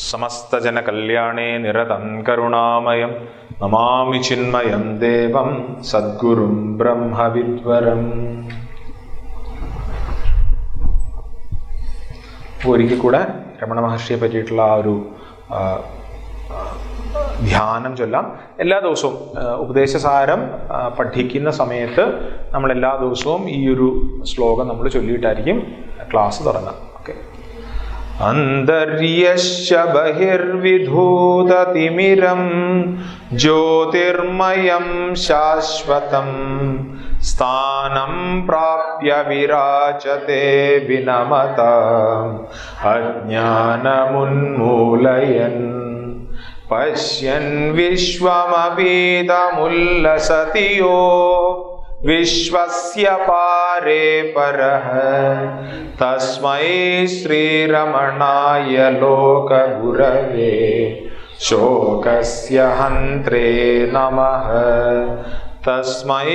സമസ്തജനകല്യാണേ നിരതം കരുണാമയം നമാമി ചിന്മയം ദേവം സദ്ഗുരും ബ്രഹ്മവിദ്വരം. ഒരിക്കൽ കൂടെ രമണ മഹർഷിയെ പറ്റിയിട്ടുള്ള ആ ഒരു ധ്യാനം ചൊല്ലാം. എല്ലാ ദിവസവും ഉപദേശസാരം പഠിക്കുന്ന സമയത്ത് നമ്മൾ എല്ലാ ദിവസവും ഈ ഒരു ശ്ലോകം നമ്മൾ ചൊല്ലിയിട്ടായിരിക്കും ക്ലാസ് തുടങ്ങാം. ഓക്കെ. അന്തര്യശ്ച ബഹിർവിധൂതതിമിരം ജ്യോതിർമയം ശാശ്വതം സ്ഥാനം പ്രാപ്യ വിരാജത്തെ വിനമത അജ്ഞാനമുന്മൂലയൻ പശ്യൻ വിശ്വമവീതമുല്ലസതി യോ വിശ്വസ്യ പാരേ പരഃ തസ്മൈ ശ്രീരമണായ ലോകഗുരവേ ശോകസ്യ ഹന്ത്രേ നമഃ. തസ്മൈ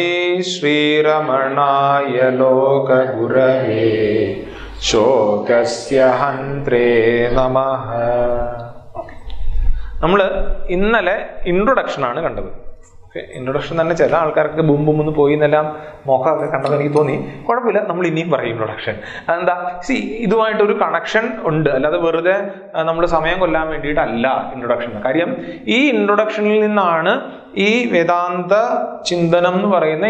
ശ്രീരമണായ ലോകഗുരവേ ശോകസ്യ ഹന്ത്രേ നമഃ. നമ്മൾ ഇന്നലെ ഇൻട്രൊഡക്ഷനാണ് കണ്ടത്. ഇൻട്രൊഡക്ഷൻ തന്നെ ചില ആൾക്കാർക്ക് ബുംബും പോയി എന്നെല്ലാം മോഹമൊക്കെ കണ്ടത് എനിക്ക് തോന്നി. കുഴപ്പമില്ല, നമ്മൾ ഇനിയും പറയും ഇൻട്രൊഡക്ഷൻ. അതെന്താ, ഇതുമായിട്ടൊരു കണക്ഷൻ ഉണ്ട്, അല്ലാതെ വെറുതെ നമ്മൾ സമയം കൊല്ലാൻ വേണ്ടിയിട്ടല്ല ഇൻട്രൊഡക്ഷൻ. കാര്യം ഈ ഇൻട്രൊഡക്ഷനിൽ നിന്നാണ് ഈ വേദാന്ത ചിന്തനം എന്ന് പറയുന്ന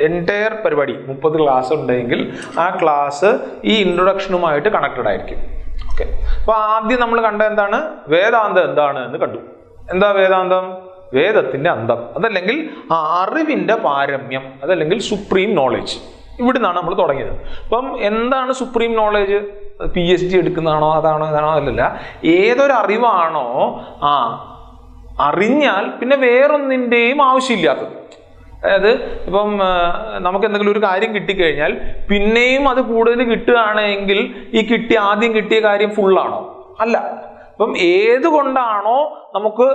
എൻറ്റയർ പരിപാടി. 30 ക്ലാസ് ഉണ്ടെങ്കിൽ ആ ക്ലാസ് ഈ ഇൻട്രൊഡക്ഷനുമായിട്ട് കണക്റ്റഡ് ആയിരിക്കും. ഓക്കെ. അപ്പൊ ആദ്യം നമ്മൾ കണ്ട എന്താണ്, വേദാന്തം എന്താണ് എന്ന് കണ്ടു. എന്താ വേദാന്തം? വേദത്തിന്റെ അന്തം, അതല്ലെങ്കിൽ അറിവിന്റെ പാരമ്യം, അതല്ലെങ്കിൽ സുപ്രീം നോളേജ്. ഇവിടെ നിന്നാണ് നമ്മൾ തുടങ്ങിയത്. അപ്പം എന്താണ് സുപ്രീം നോളേജ്? PhD എടുക്കുന്നതാണോ, അതാണോ ഇതാണോ അല്ലല്ല. ഏതൊരറിവാണോ അറിഞ്ഞാൽ പിന്നെ വേറൊന്നിൻ്റെയും ആവശ്യമില്ലാത്തത്. അതായത് ഇപ്പം നമുക്ക് എന്തെങ്കിലും ഒരു കാര്യം കിട്ടിക്കഴിഞ്ഞാൽ പിന്നെയും അത് കൂടുതൽ കിട്ടുകയാണെങ്കിൽ ഈ ആദ്യം കിട്ടിയ കാര്യം ഫുള്ളാണോ? അല്ല. അപ്പം ഏതുകൊണ്ടാണോ നമുക്ക്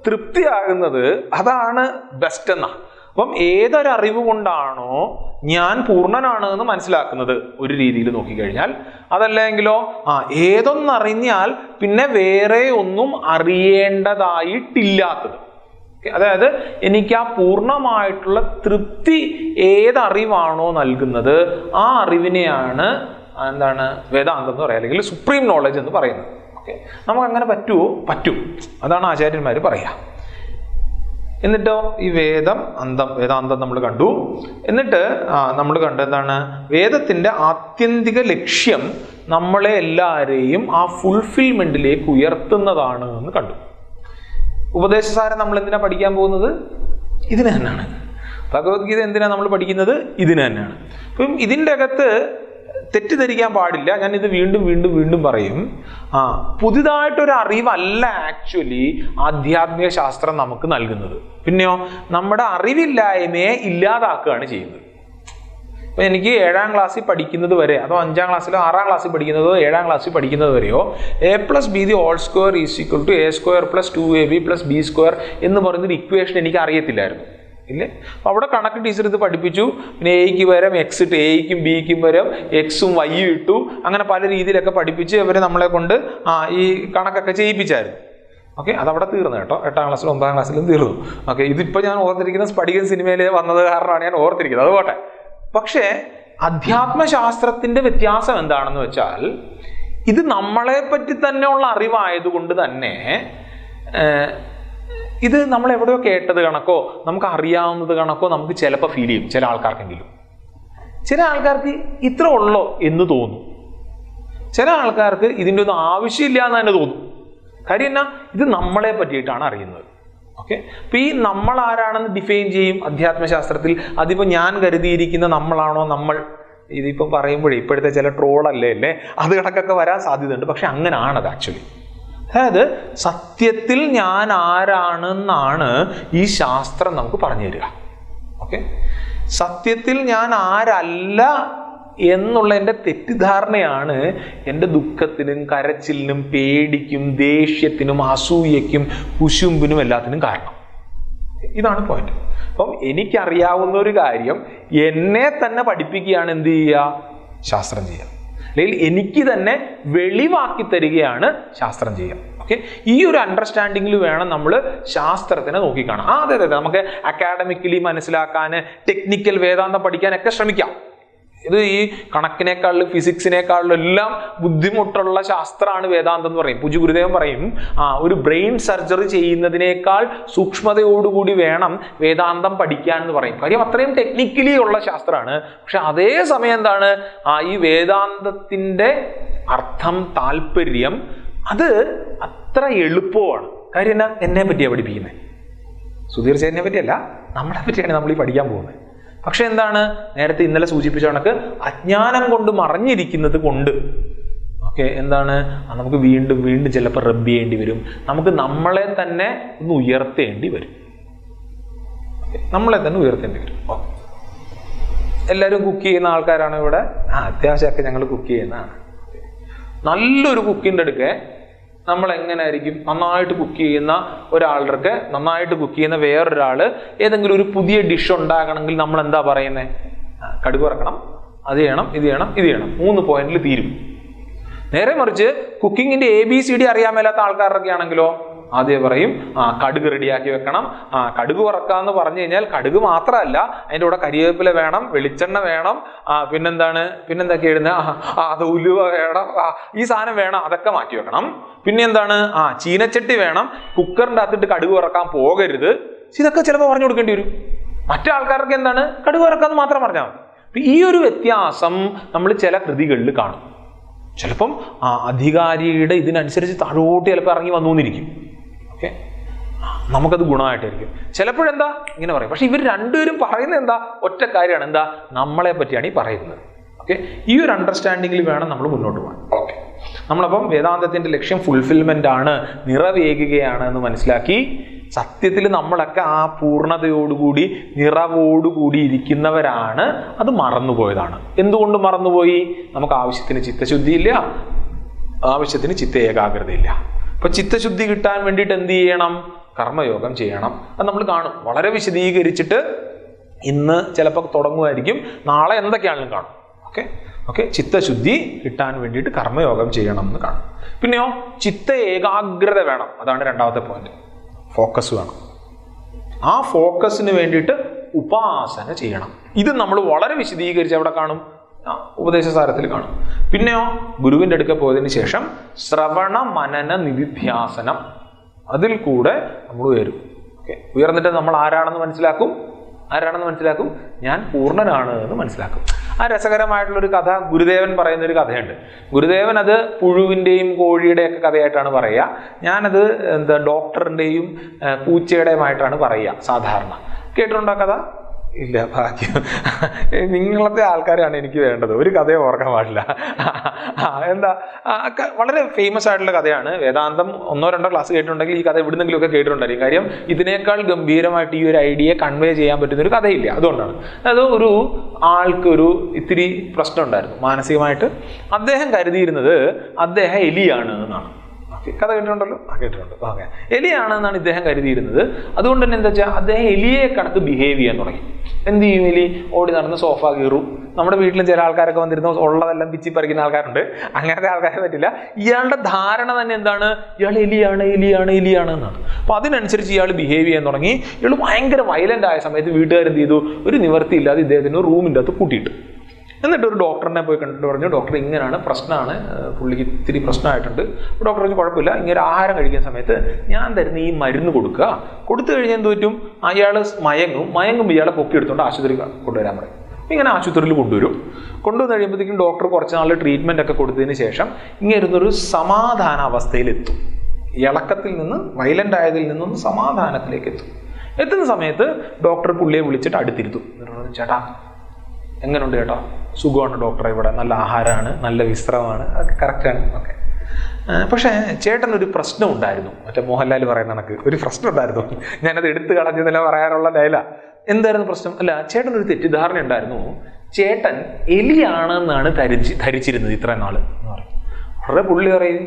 തൃപ്തിയാകുന്നത് അതാണ് ബെസ്റ്റ് എന്നാ. അപ്പം ഏതൊരറിവ് കൊണ്ടാണോ ഞാൻ പൂർണ്ണനാണ് എന്ന് മനസ്സിലാക്കുന്നത് ഒരു രീതിയിൽ നോക്കിക്കഴിഞ്ഞാൽ, അതല്ലെങ്കിലോ ഏതൊന്നറിഞ്ഞാൽ പിന്നെ വേറെ ഒന്നും അറിയേണ്ടതായിട്ടില്ലാത്തത്. അതായത് എനിക്ക് ആ പൂർണ്ണമായിട്ടുള്ള തൃപ്തി ഏതറിവാണോ നൽകുന്നത് ആ അറിവിനെയാണ് എന്താണ് വേദാന്തം എന്ന് പറയുക, അല്ലെങ്കിൽ സുപ്രീം നോളജ് എന്ന് പറയുന്നത്. ഓക്കെ. നമുക്ക് അങ്ങനെ പറ്റുമോ? പറ്റും. അതാണ് ആചാര്യന്മാർ പറയുക. എന്നിട്ടോ ഈ വേദാന്തം നമ്മൾ കണ്ടു. എന്നിട്ട് നമ്മൾ കണ്ടത് എന്താണ്? വേദത്തിന്റെ ആത്യന്തിക ലക്ഷ്യം നമ്മളെ എല്ലാവരെയും ആ ഫുൾഫിൽമെന്റിലേക്ക് ഉയർത്തുന്നതാണ് എന്ന് കണ്ടു. ഉപദേശസാരം നമ്മൾ എന്തിനാ പഠിക്കാൻ പോകുന്നത്? ഇതിന് തന്നെയാണ്. ഭഗവത്ഗീത എന്തിനാ നമ്മൾ പഠിക്കുന്നത്? ഇതിന് തന്നെയാണ്. അപ്പം ഇതിൻ്റെ അകത്ത് തെറ്റിദ്ധരിക്കാൻ പാടില്ല. ഞാൻ ഇത് വീണ്ടും വീണ്ടും വീണ്ടും പറയും. പുതിയതായിട്ടൊരു അറിവല്ല ആക്ച്വലി ആധ്യാത്മിക ശാസ്ത്രം നമുക്ക് നൽകുന്നത്. പിന്നെയോ നമ്മുടെ അറിവില്ലായ്മയെ ഇല്ലാതാക്കുകയാണ് ചെയ്യുന്നത്. ഇപ്പം എനിക്ക് 7ാം ക്ലാസ്സിൽ പഠിക്കുന്നത് വരെ, അതോ 5ാം ക്ലാസ്സിലോ 6ാം ക്ലാസ്സിൽ പഠിക്കുന്നതോ 7ാം ക്ലാസ്സിൽ പഠിക്കുന്നത് വരെയോ a+b² = a² + 2ab + b² എന്ന് പറയുന്നൊരു ഇക്വേഷൻ എനിക്ക് അറിയത്തില്ലായിരുന്നു. ഇല്ലേ? അവിടെ കണക്ക് ടീച്ചർ ഇത് പഠിപ്പിച്ചു. പിന്നെ എയ്ക്ക് പകരം എക്സ് ഇട്ട്, എയ്ക്കും ബിക്കും പകരം എക്സും വൈയും ഇട്ടു. അങ്ങനെ പല രീതിയിലൊക്കെ പഠിപ്പിച്ച് അവർ നമ്മളെ കൊണ്ട് ഈ കണക്കൊക്കെ ചെയ്യിപ്പിച്ചായിരുന്നു. ഓക്കെ. അതവിടെ തീർന്നു കേട്ടോ. 8ാം ക്ലാസ്സിലും 9ാം ക്ലാസ്സിലും തീർന്നു. ഓക്കെ. ഇതിപ്പോൾ ഞാൻ ഓർത്തിരിക്കുന്ന സ്ഫടികൻ സിനിമയിൽ വന്നത് കാരണമാണ് ഞാൻ ഓർത്തിരിക്കുന്നത്. അത് പോട്ടെ. പക്ഷേ അധ്യാത്മശാസ്ത്രത്തിന്റെ വ്യത്യാസം എന്താണെന്ന് വെച്ചാൽ, ഇത് നമ്മളെ പറ്റി തന്നെയുള്ള അറിവായതുകൊണ്ട് തന്നെ ഇത് നമ്മൾ എവിടെയോ കേട്ടത് കണക്കോ നമുക്ക് അറിയാവുന്നത് കണക്കോ നമുക്ക് ചിലപ്പോൾ ഫീൽ ചെയ്യും. ചില ആൾക്കാർക്കെങ്കിലും. ചില ആൾക്കാർക്ക് ഇത്ര ഉള്ളോ എന്ന് തോന്നും. ചില ആൾക്കാർക്ക് ഇതിൻ്റെ ഒന്നും ആവശ്യമില്ല എന്ന് തന്നെ തോന്നും. കാര്യം എന്നാ, ഇത് നമ്മളെ പറ്റിയിട്ടാണ് അറിയുന്നത്. ഓക്കെ. അപ്പൊ ഈ നമ്മൾ ആരാണെന്ന് ഡിഫൈൻ ചെയ്യും അധ്യാത്മശാസ്ത്രത്തിൽ. അതിപ്പോൾ ഞാൻ കരുതിയിരിക്കുന്ന നമ്മളാണോ നമ്മൾ? ഇതിപ്പം പറയുമ്പോഴേ ഇപ്പോഴത്തെ ചില ട്രോളല്ലേ അത് കണക്കൊക്കെ വരാൻ സാധ്യതയുണ്ട്. പക്ഷെ അങ്ങനെയാണത് ആക്ച്വലി. അതായത് സത്യത്തിൽ ഞാൻ ആരാണെന്നാണ് ഈ ശാസ്ത്രം നമുക്ക് പറഞ്ഞു തരിക. ഓക്കെ. സത്യത്തിൽ ഞാൻ ആരല്ല എന്നുള്ളതിൻ്റെ തെറ്റിദ്ധാരണയാണ് എൻ്റെ ദുഃഖത്തിനും കരച്ചിലിനും പേടിക്കും ദേഷ്യത്തിനും അസൂയയ്ക്കും കുശുമ്പിനും എല്ലാത്തിനും കാരണം. ഇതാണ് പോയിന്റ്. അപ്പം എനിക്കറിയാവുന്ന ഒരു കാര്യം എന്നെ തന്നെ പഠിപ്പിക്കുകയാണ് എന്ത് ചെയ്യുക? ശാസ്ത്രം ചെയ്യുക. അല്ലെങ്കിൽ എനിക്ക് തന്നെ വെളിവാക്കി തരികയാണ് ശാസ്ത്രം ചെയ്യുക. ഓക്കെ, ഈ ഒരു അണ്ടർസ്റ്റാൻഡിങ്ങിൽ വേണം നമ്മൾ ശാസ്ത്രത്തിനെ നോക്കിക്കാണാം. അതെ അതെ, നമുക്ക് അക്കാഡമിക്കലി മനസ്സിലാക്കാൻ, ടെക്നിക്കൽ വേദാന്തം പഠിക്കാനൊക്കെ ശ്രമിക്കാം. ഇത് ഈ കണക്കിനേക്കാളും ഫിസിക്സിനേക്കാളും എല്ലാം ബുദ്ധിമുട്ടുള്ള ശാസ്ത്രമാണ് വേദാന്തം എന്ന് പറയും. പൂജ്യ ഗുരുദേവൻ പറയും, ഒരു ബ്രെയിൻ സർജറി ചെയ്യുന്നതിനേക്കാൾ സൂക്ഷ്മതയോടുകൂടി വേണം വേദാന്തം പഠിക്കാൻ എന്ന് പറയും. കാര്യം അത്രയും ടെക്നിക്കലി ഉള്ള ശാസ്ത്രമാണ്. പക്ഷെ അതേ സമയം എന്താണ്, ഈ വേദാന്തത്തിൻ്റെ അർത്ഥം, താല്പര്യം അത് അത്ര എളുപ്പമാണ്. കാര്യം എന്നാ, എന്നെ പറ്റിയാണ് പഠിപ്പിക്കുന്നത്, സുധീർ ചേട്ടനെ പറ്റിയല്ല, നമ്മളെ പറ്റിയാണ് നമ്മൾ ഈ പഠിക്കാൻ പോകുന്നത്. പക്ഷെ എന്താണ്, നേരത്തെ ഇന്നലെ സൂചിപ്പിച്ച കണക്ക് അജ്ഞാനം കൊണ്ട് മറഞ്ഞിരിക്കുന്നത് കൊണ്ട് ഓക്കെ എന്താണ്, നമുക്ക് വീണ്ടും വീണ്ടും ചിലപ്പോൾ റബ്ബ് ചെയ്യേണ്ടി വരും. നമുക്ക് നമ്മളെ തന്നെ ഒന്ന് ഉയർത്തേണ്ടി വരും. നമ്മളെ തന്നെ ഉയർത്തേണ്ടി വരും. എല്ലാവരും കുക്ക് ചെയ്യുന്ന ആൾക്കാരാണ് ഇവിടെ. അത്യാവശ്യമൊക്കെ ഞങ്ങൾ കുക്ക് ചെയ്യുന്നതാണ്. നല്ലൊരു കുക്കിൻ്റെ അടുക്കെ നമ്മൾ എങ്ങനെയായിരിക്കും, നന്നായിട്ട് കുക്ക് ചെയ്യുന്ന ഒരാളുടെ, നന്നായിട്ട് കുക്ക് ചെയ്യുന്ന വേറൊരാൾ ഏതെങ്കിലും ഒരു പുതിയ ഡിഷ് ഉണ്ടാകണമെങ്കിൽ നമ്മൾ എന്താ പറയുന്നത്, കടുക് വറക്കണം, അത് ചെയ്യണം, ഇത് ചെയ്യണം, ഇത് ചെയ്യണം, 3 പോയിന്റിൽ തീരും. നേരെ മറിച്ച് കുക്കിങ്ങിന്റെ ABCD അറിയാൻ മേലാത്ത ആൾക്കാരൊക്കെ ആണെങ്കിലോ ആദ്യം പറയും കടുക് റെഡിയാക്കി വെക്കണം. കടുക് വറക്കാന്ന് പറഞ്ഞു കഴിഞ്ഞാൽ കടുക് മാത്രമല്ല, അതിൻ്റെ കൂടെ കരിവേപ്പില വേണം, വെളിച്ചെണ്ണ വേണം, പിന്നെന്തൊക്കെ ഇടുന്നത്, അത് ഉലുവ വേണം, ഈ സാധനം വേണം, അതൊക്കെ മാറ്റി വെക്കണം. പിന്നെ എന്താണ്, ചീനച്ചട്ടി വേണം, കുക്കറിൻ്റെ അകത്തിട്ട് കടുക് വറക്കാൻ പോകരുത്. ഇതൊക്കെ ചിലപ്പോൾ പറഞ്ഞു കൊടുക്കേണ്ടി വരും. മറ്റു ആൾക്കാർക്ക് എന്താണ്, കടുക് വറക്കാന്ന് മാത്രം പറഞ്ഞാൽ മതി. ഈ ഒരു വ്യത്യാസം നമ്മൾ ചില കൃതികളിൽ കാണും. ചിലപ്പം അധികാരിയുടെ ഇതിനനുസരിച്ച് താഴോട്ട് ചിലപ്പോൾ ഇറങ്ങി വന്നുകൊണ്ടിരിക്കും. ഓക്കെ, നമുക്കത് ഗുണമായിട്ടായിരിക്കും. ചിലപ്പോഴെന്താ ഇങ്ങനെ പറയും. പക്ഷെ ഇവർ രണ്ടുപേരും പറയുന്നത് എന്താ, ഒറ്റ കാര്യമാണ്. എന്താ, നമ്മളെ പറ്റിയാണ് ഈ പറയുന്നത്. ഓക്കെ, ഈ ഒരു അണ്ടർസ്റ്റാൻഡിങ്ങിൽ വേണം നമ്മൾ മുന്നോട്ട് പോകാൻ. ഓക്കെ, നമ്മളപ്പം വേദാന്തത്തിന്റെ ലക്ഷ്യം ഫുൾഫിൽമെന്റ് ആണ്, നിറവേകുകയാണ് എന്ന് മനസ്സിലാക്കി സത്യത്തിൽ നമ്മളൊക്കെ ആ പൂർണ്ണതയോടുകൂടി നിറവോടുകൂടി ഇരിക്കുന്നവരാണ്. അത് മറന്നുപോയതാണ്. എന്തുകൊണ്ട് മറന്നുപോയി? നമുക്ക് ആവശ്യത്തിന് ചിത്തശുദ്ധിയില്ല, ആവശ്യത്തിന് ചിത്ത ഏകാഗ്രതയില്ല. അപ്പൊ ചിത്തശുദ്ധി കിട്ടാൻ വേണ്ടിയിട്ട് എന്ത് ചെയ്യണം? കർമ്മയോഗം ചെയ്യണം. അത് നമ്മൾ കാണും, വളരെ വിശദീകരിച്ചിട്ട് ഇന്ന് ചിലപ്പോൾ തുടങ്ങുമായിരിക്കും, നാളെ എന്തൊക്കെയാണെങ്കിലും കാണും. ഓക്കെ ഓക്കെ, ചിത്തശുദ്ധി കിട്ടാൻ വേണ്ടിയിട്ട് കർമ്മയോഗം ചെയ്യണം എന്ന് കാണും. പിന്നെയോ ചിത്ത ഏകാഗ്രത വേണം. അതാണ് രണ്ടാമത്തെ പോയിന്റ്. ഫോക്കസ് വേണം. ആ ഫോക്കസിന് വേണ്ടിയിട്ട് ഉപാസന ചെയ്യണം. ഇത് നമ്മൾ വളരെ വിശദീകരിച്ച് അവിടെ കാണും, ഉപദേശസാരത്തിൽ കാണും. പിന്നെയോ ഗുരുവിൻ്റെ അടുക്ക പോയതിന് ശേഷം ശ്രവണ മനന നിധിധ്യാസനം, അതിൽ കൂടെ നമ്മൾ ഉയരും. ഓക്കെ, ഉയർന്നിട്ട് നമ്മൾ ആരാണെന്ന് മനസ്സിലാക്കും. ഞാൻ പൂർണ്ണനാണ് എന്ന് മനസ്സിലാക്കും. ആ രസകരമായിട്ടുള്ളൊരു കഥ ഗുരുദേവൻ പറയുന്നൊരു കഥയുണ്ട്. ഗുരുദേവൻ അത് പുഴുവിൻ്റെയും കോഴിയുടെയൊക്കെ കഥയായിട്ടാണ് പറയുക. ഞാനത് ഡോക്ടറിൻ്റെയും പൂച്ചയുടെയുമായിട്ടാണ് പറയുക സാധാരണ. കേട്ടിട്ടുണ്ടോ കഥ? ഇല്ല, ഭാഗ്യം. നിങ്ങളത്തെ ആൾക്കാരാണ് എനിക്ക് വേണ്ടത്. ഒരു കഥയെ ഓർക്കാൻ പാടില്ല. എന്താ, വളരെ ഫേമസ് ആയിട്ടുള്ള കഥയാണ്. വേദാന്തം 1-2 ക്ലാസ് കേട്ടിട്ടുണ്ടെങ്കിൽ ഈ കഥ എവിടുന്നെങ്കിലുമൊക്കെ കേട്ടിട്ടുണ്ടായിരിക്കും. കാര്യം ഇതിനേക്കാൾ ഗംഭീരമായിട്ട് ഈ ഒരു ഐഡിയ കൺവേ ചെയ്യാൻ പറ്റുന്ന ഒരു കഥയില്ല. അതുകൊണ്ടാണ്. അത് ഒരു ആൾക്കൊരു ഇത്തിരി പ്രശ്നം ഉണ്ടായിരുന്നു മാനസികമായിട്ട്. അദ്ദേഹം കരുതിയിരുന്നത് അദ്ദേഹം എലിയാണ് എന്നാണ്. കഥ കേട്ടിട്ടുണ്ടല്ലോ? കേട്ടിട്ടുണ്ട്. ഓക്കെ, എലിയാണെന്നാണ് ഇദ്ദേഹം കരുതിയിരുന്നത്. അതുകൊണ്ട് തന്നെ എന്താ വെച്ചാൽ അദ്ദേഹം എലിയെ കണക്ക് ബിഹേവ് ചെയ്യാൻ തുടങ്ങി. എന്ത് ചെയ്യും? എലി ഓടി നടന്ന് സോഫ കീറും. നമ്മുടെ വീട്ടിലും ചില ആൾക്കാരൊക്കെ വന്നിരുന്ന ഉള്ളതെല്ലാം പിച്ചി പറിക്കുന്ന ആൾക്കാരുണ്ട്. അങ്ങനത്തെ ആൾക്കാരെ പറ്റില്ല. ഇയാളുടെ ധാരണ തന്നെ എന്താണ്? ഇയാൾ എലിയാണ് എന്നാണ്. അപ്പൊ അതിനനുസരിച്ച് ഇയാൾ ബിഹേവ് ചെയ്യാൻ തുടങ്ങി. ഇയാൾ ഭയങ്കര വയലന്റ് ആയ സമയത്ത് വീട്ടുകാരെന്ത് ചെയ്തു? ഒരു നിവർത്തിയില്ലാതെ ഇദ്ദേഹത്തിന് റൂമിൻ്റെ അകത്ത് കൂട്ടിയിട്ടു. എന്നിട്ട് ഒരു ഡോക്ടറിനെ പോയി കണ്ടിട്ട് പറഞ്ഞു, ഡോക്ടർ ഇങ്ങനെയാണ്, പ്രശ്നമാണ്, പുള്ളിക്ക് ഇത്തിരി പ്രശ്നമായിട്ടുണ്ട്. ഡോക്ടർ പറഞ്ഞു കുഴപ്പമില്ല, ഇങ്ങനെ ആഹാരം കഴിക്കുന്ന സമയത്ത് ഞാൻ തരുന്ന ഈ മരുന്ന് കൊടുക്കുക. കൊടുത്തു കഴിഞ്ഞാൽ എന്ത് പറ്റും? അയാൾ മയങ്ങുമ്പോൾ ഇയാളെ പൊക്കിയെടുത്തുകൊണ്ട് ആശുപത്രി കൊണ്ടുവരാൻ പറയും. ഇങ്ങനെ ആശുപത്രിയിൽ കൊണ്ടുവന്ന് കഴിയുമ്പോഴത്തേക്കും ഡോക്ടർ കുറച്ച് നാൾ ട്രീറ്റ്മെൻ്റ് ഒക്കെ കൊടുത്തതിന് ശേഷം ഇങ്ങനെ ഇരുന്നൊരു സമാധാന അവസ്ഥയിലെത്തും. ഇളക്കത്തിൽ നിന്ന്, വയലൻ്റ് ആയതിൽ നിന്നൊന്ന് സമാധാനത്തിലേക്ക് എത്തുന്ന സമയത്ത് ഡോക്ടർ പുള്ളിയെ വിളിച്ചിട്ട് അടുത്തിരുത്തും. ചേട്ടാ എങ്ങനെയുണ്ട് ചേട്ടാ? സുഖമാണ് ഡോക്ടറെ, ഇവിടെ നല്ല ആഹാരമാണ്, നല്ല വിശ്രമമാണ്, അതൊക്കെ കറക്റ്റാണ്. ഓക്കെ, പക്ഷേ ചേട്ടനൊരു പ്രശ്നം ഉണ്ടായിരുന്നു. മറ്റേ മോഹൻലാൽ പറയുന്ന കണക്ക് ഒരു പ്രശ്നം ഉണ്ടായിരുന്നു. ഞാനത് എടുത്തു കളഞ്ഞെന്നല്ല പറയാനുള്ള ഡയല. എന്തായിരുന്നു പ്രശ്നം? അല്ല, ചേട്ടനൊരു തെറ്റിദ്ധാരണ ഉണ്ടായിരുന്നു. ചേട്ടൻ എലിയാണെന്നാണ് ധരിച്ചിരുന്നത് ഇത്രയും നാള് എന്ന് പറയും. വളരെ പുള്ളി പറയും,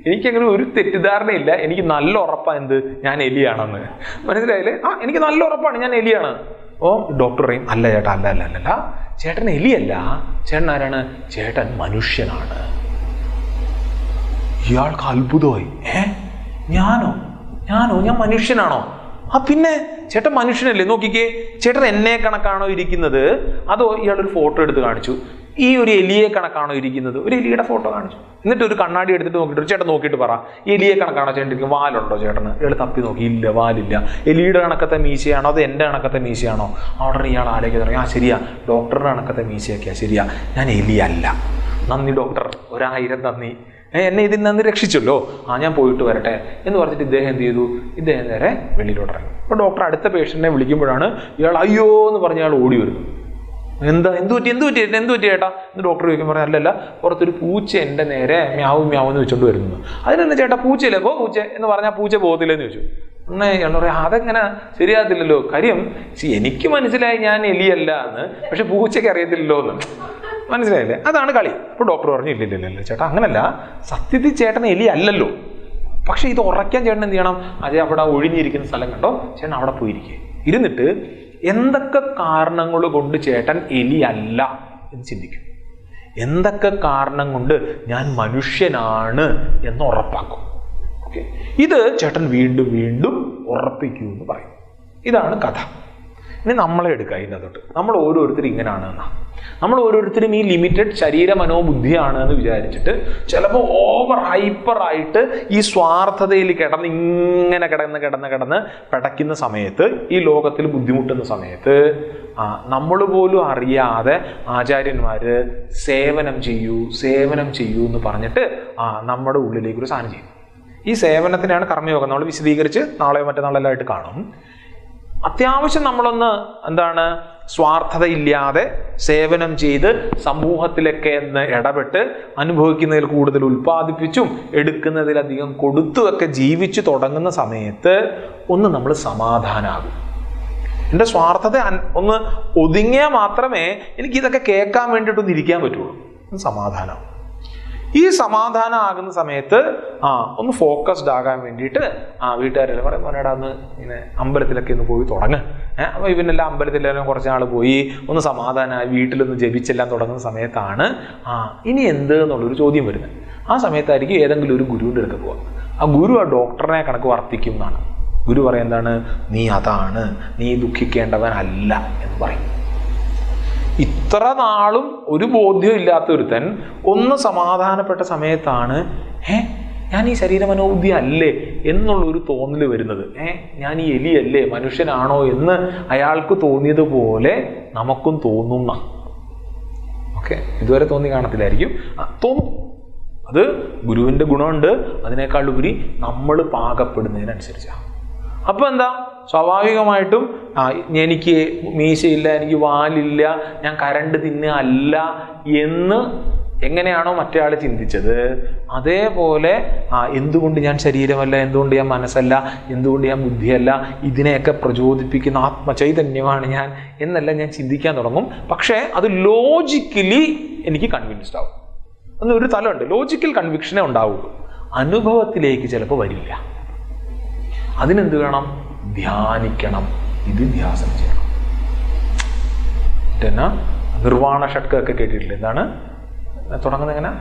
എനിക്കങ്ങനെ ഒരു തെറ്റിദ്ധാരണയില്ല, എനിക്ക് നല്ല ഉറപ്പാണ് എന്ത്, ഞാൻ എലിയാണെന്ന്. മനസ്സിലായില്ലേ? എനിക്ക് നല്ല ഉറപ്പാണ് ഞാൻ എലിയാണ്. ഓ ഡോക്ടർ പറയും, അല്ല ചേട്ടാ, അല്ല ചേട്ടൻ എലിയല്ല, ചേട്ടൻ ആരാണ്? ചേട്ടൻ മനുഷ്യനാണ്. ഇയാൾക്ക് അത്ഭുതമായി. ഞാനോ ഞാൻ മനുഷ്യനാണോ? പിന്നെ ചേട്ടൻ മനുഷ്യനല്ലേ? നോക്കിക്കേ, ചേട്ടൻ എന്നെ കണക്കാണോ ഇരിക്കുന്നത്, അതോ ഇയാളൊരു ഫോട്ടോ എടുത്ത് കാണിച്ചു ഈ ഒരു എലിയെ കണക്കാണോ ഇരിക്കുന്നത്? ഒരു എലിയുടെ ഫോട്ടോ കാണിച്ചു, എന്നിട്ട് ഒരു കണ്ണാടി എടുത്തിട്ട് നോക്കിയിട്ട് ചേട്ടൻ നോക്കിയിട്ട് പറ, എലിയെ കണക്കാണോ ചേട്ടൻ ഇരിക്കുന്നത്? വാലുണ്ടോ ചേട്ടന്? ഇയാൾ തപ്പി നോക്കി, ഇല്ല, വാലില്ല. എലിയുടെ കണക്കത്തെ മീശയാണോ അത് എൻ്റെ കണക്കത്തെ മീശയാണോ? അവിടെ ഇയാൾ ആലോചിക്കാൻ തുടങ്ങി, ശരിയാ, ഡോക്ടറുടെ കണക്കത്തെ മീശയൊക്കെയാ, ശരിയാ, ഞാൻ എലിയല്ല. നന്ദി ഡോക്ടർ, 1000 നന്ദി, എന്നെ ഇതിൽ നിന്ന് രക്ഷിച്ചല്ലോ. ഞാൻ പോയിട്ട് വരട്ടെ എന്ന് പറഞ്ഞിട്ട് ഇദ്ദേഹം എന്ത് ചെയ്തു? ഇദ്ദേഹം നേരെ വെളിയിലോട്ട് ഇറങ്ങി. അപ്പോൾ ഡോക്ടർ അടുത്ത പേഷ്യൻറ്റിനെ വിളിക്കുമ്പോഴാണ് ഇയാൾ അയ്യോ എന്ന് പറഞ്ഞ് അയാൾ ഓടി വരുന്നു. എന്ത് പറ്റി ചേട്ടാ എന്ന് ഡോക്ടർ ചോദിക്കുമ്പോൾ അല്ലല്ല, പുറത്തൊരു പൂച്ച എൻ്റെ നേരെ മ്യാവും എന്ന് വെച്ചോണ്ട് വരുന്നു. അതിനെന്നെ ചേട്ടാ പൂച്ചയില്ലേ? പൂച്ച എന്ന് പറഞ്ഞാൽ പൂച്ച പോകത്തില്ലെന്ന് ചോദിച്ചു. ഇയാൾ പറയാം, അതെങ്ങനെ ശരിയാകത്തില്ലല്ലോ. കാര്യം എനിക്ക് മനസ്സിലായി ഞാൻ എലിയല്ല എന്ന്, പക്ഷെ പൂച്ചയ്ക്ക് അറിയത്തില്ലല്ലോ എന്ന്. മനസ്സിലായില്ലേ? അതാണ് കളി. അപ്പോൾ ഡോക്ടർ പറഞ്ഞു, ഇല്ല ചേട്ടാ, അങ്ങനല്ല, സത്യത്തിൽ ചേട്ടൻ എലി അല്ലല്ലോ, പക്ഷെ ഇത് ഉറയ്ക്കാൻ ചേട്ടൻ എന്ത് ചെയ്യണം? അതേ അവിടെ ഒഴിഞ്ഞിരിക്കുന്ന സ്ഥലം കണ്ടോ, ചേട്ടൻ അവിടെ പോയിരിക്കുക, ഇരുന്നിട്ട് എന്തൊക്കെ കാരണങ്ങൾ കൊണ്ട് ചേട്ടൻ എലി അല്ല എന്ന് ചിന്തിക്കും, എന്തൊക്കെ കാരണം കൊണ്ട് ഞാൻ മനുഷ്യനാണ് എന്ന് ഉറപ്പാക്കും. ഓക്കെ, ഇത് ചേട്ടൻ വീണ്ടും ഉറപ്പിക്കൂ എന്ന് പറയും. ഇതാണ് കഥ. ഇനി നമ്മളെ എടുക്കുക ഇതിനകത്തോട്ട്. നമ്മൾ ഓരോരുത്തരും ഇങ്ങനെയാണ് എന്നാ, നമ്മൾ ഓരോരുത്തരും ഈ ലിമിറ്റഡ് ശരീര മനോബുദ്ധിയാണ് എന്ന് വിചാരിച്ചിട്ട് ചിലപ്പോൾ ഓവർ ഹൈപ്പറായിട്ട് ഈ സ്വാർത്ഥതയിൽ കിടന്ന് പടയ്ക്കുന്ന സമയത്ത്, ഈ ലോകത്തിൽ ബുദ്ധിമുട്ടുന്ന സമയത്ത് നമ്മൾ പോലും അറിയാതെ ആചാര്യന്മാര് സേവനം ചെയ്യൂ എന്ന് പറഞ്ഞിട്ട് നമ്മുടെ ഉള്ളിലേക്ക് ഒരു സാധനം ചെയ്യും. ഈ സേവനത്തിനാണ് കർമ്മയോഗം. നമ്മൾ വിശദീകരിച്ച് നാളെയോ മറ്റന്നാളെല്ലാം ആയിട്ട് കാണും. അത്യാവശ്യം നമ്മളൊന്ന് സ്വാർത്ഥതയില്ലാതെ സേവനം ചെയ്ത് സമൂഹത്തിലൊക്കെ ഇടപെട്ട് അനുഭവിക്കുന്നതിൽ കൂടുതൽ ഉൽപ്പാദിപ്പിച്ചും എടുക്കുന്നതിലധികം കൊടുത്തുമൊക്കെ ജീവിച്ചു തുടങ്ങുന്ന സമയത്ത് ഒന്ന് നമ്മൾ സമാധാനമാകും. എൻ്റെ സ്വാർത്ഥത ഒന്ന് ഒതുങ്ങിയാൽ മാത്രമേ എനിക്കിതൊക്കെ കേൾക്കാൻ വേണ്ടിയിട്ടൊന്ന് ഇരിക്കാൻ പറ്റുള്ളൂ. സമാധാനം. ഈ സമാധാനം ആകുന്ന സമയത്ത് ഒന്ന് ഫോക്കസ്ഡ് ആകാൻ വേണ്ടിയിട്ട് വീട്ടുകാരെല്ലാം പറയും, മോനേടാ ഒന്ന് ഇങ്ങനെ അമ്പലത്തിലൊക്കെ ഒന്ന് പോയി തുടങ്ങ്. അപ്പോൾ ഇവനെല്ലാം അമ്പലത്തിലെല്ലാം കുറച്ച് നാൾ പോയി ഒന്ന് സമാധാനമായി വീട്ടിലൊന്ന് ജപിച്ചെല്ലാം തുടങ്ങുന്ന സമയത്താണ് ഇനി എന്ത് എന്നുള്ളൊരു ചോദ്യം വരുന്നത്. ആ സമയത്തായിരിക്കും ഏതെങ്കിലും ഒരു ഗുരുവിൻ്റെ അടുത്ത് പോവുക. ആ ഗുരു ഡോക്ടറിനെ കണക്ക് വർത്തിക്കും എന്നാണ്. ഗുരു പറയും, എന്താണ്? നീ അതാണ്, നീ ദുഃഖിക്കേണ്ടവനല്ല എന്ന് പറയും. ഇത്ര നാളും ഒരു ബോധ്യം ഇല്ലാത്ത ഒരുത്തൻ ഒന്ന് സമാധാനപ്പെട്ട സമയത്താണ് ഞാൻ ഈ ശരീര മനോബുദ്ധി അല്ലേ എന്നുള്ളൊരു തോന്നൽ വരുന്നത്. ഞാൻ ഈ എലിയല്ലേ, മനുഷ്യനാണോ എന്ന് അയാൾക്ക് തോന്നിയതുപോലെ നമുക്കും തോന്നുന്ന. ഓക്കെ, ഇതുവരെ തോന്നി കാണത്തില്ലായിരിക്കും, തോന്നും. അത് ഗുരുവിൻ്റെ ഗുണമുണ്ട്. അതിനേക്കാൾ ഉപരി നമ്മൾ പാകപ്പെടുന്നതിനനുസരിച്ചാണ്. അപ്പോൾ എന്താ, സ്വാഭാവികമായിട്ടും എനിക്ക് മീശയില്ല, എനിക്ക് വാലില്ല, ഞാൻ കരണ്ട് തിന്നുക അല്ല എന്ന് എങ്ങനെയാണോ മറ്റേ ആൾ ചിന്തിച്ചത്, അതേപോലെ എന്തുകൊണ്ട് ഞാൻ ശരീരമല്ല, എന്തുകൊണ്ട് ഞാൻ മനസ്സല്ല, എന്തുകൊണ്ട് ഞാൻ ബുദ്ധിയല്ല, ഇതിനെയൊക്കെ പ്രചോദിപ്പിക്കുന്ന ആത്മചൈതന്യമാണ് ഞാൻ എന്നെല്ലാം ഞാൻ ചിന്തിക്കാൻ തുടങ്ങും. പക്ഷേ അത് ലോജിക്കലി എനിക്ക് കൺവിൻസ്ഡ് ആവും. എന്നൊരു തലമുണ്ട്, ലോജിക്കൽ കൺവിക്ഷനേ ഉണ്ടാവുള്ളൂ. അനുഭവത്തിലേക്ക് ചിലപ്പോൾ വരില്ല. അതിനെന്ത് വേണം? ധ്യാനിക്കണം, ഇത് ധ്യാസം ചെയ്യണം. എന്നാ നിർവാണ ഷട്കൊക്കെ കേട്ടിട്ടില്ല? എന്താണ് തുടങ്ങുന്നത്? എങ്ങനെ?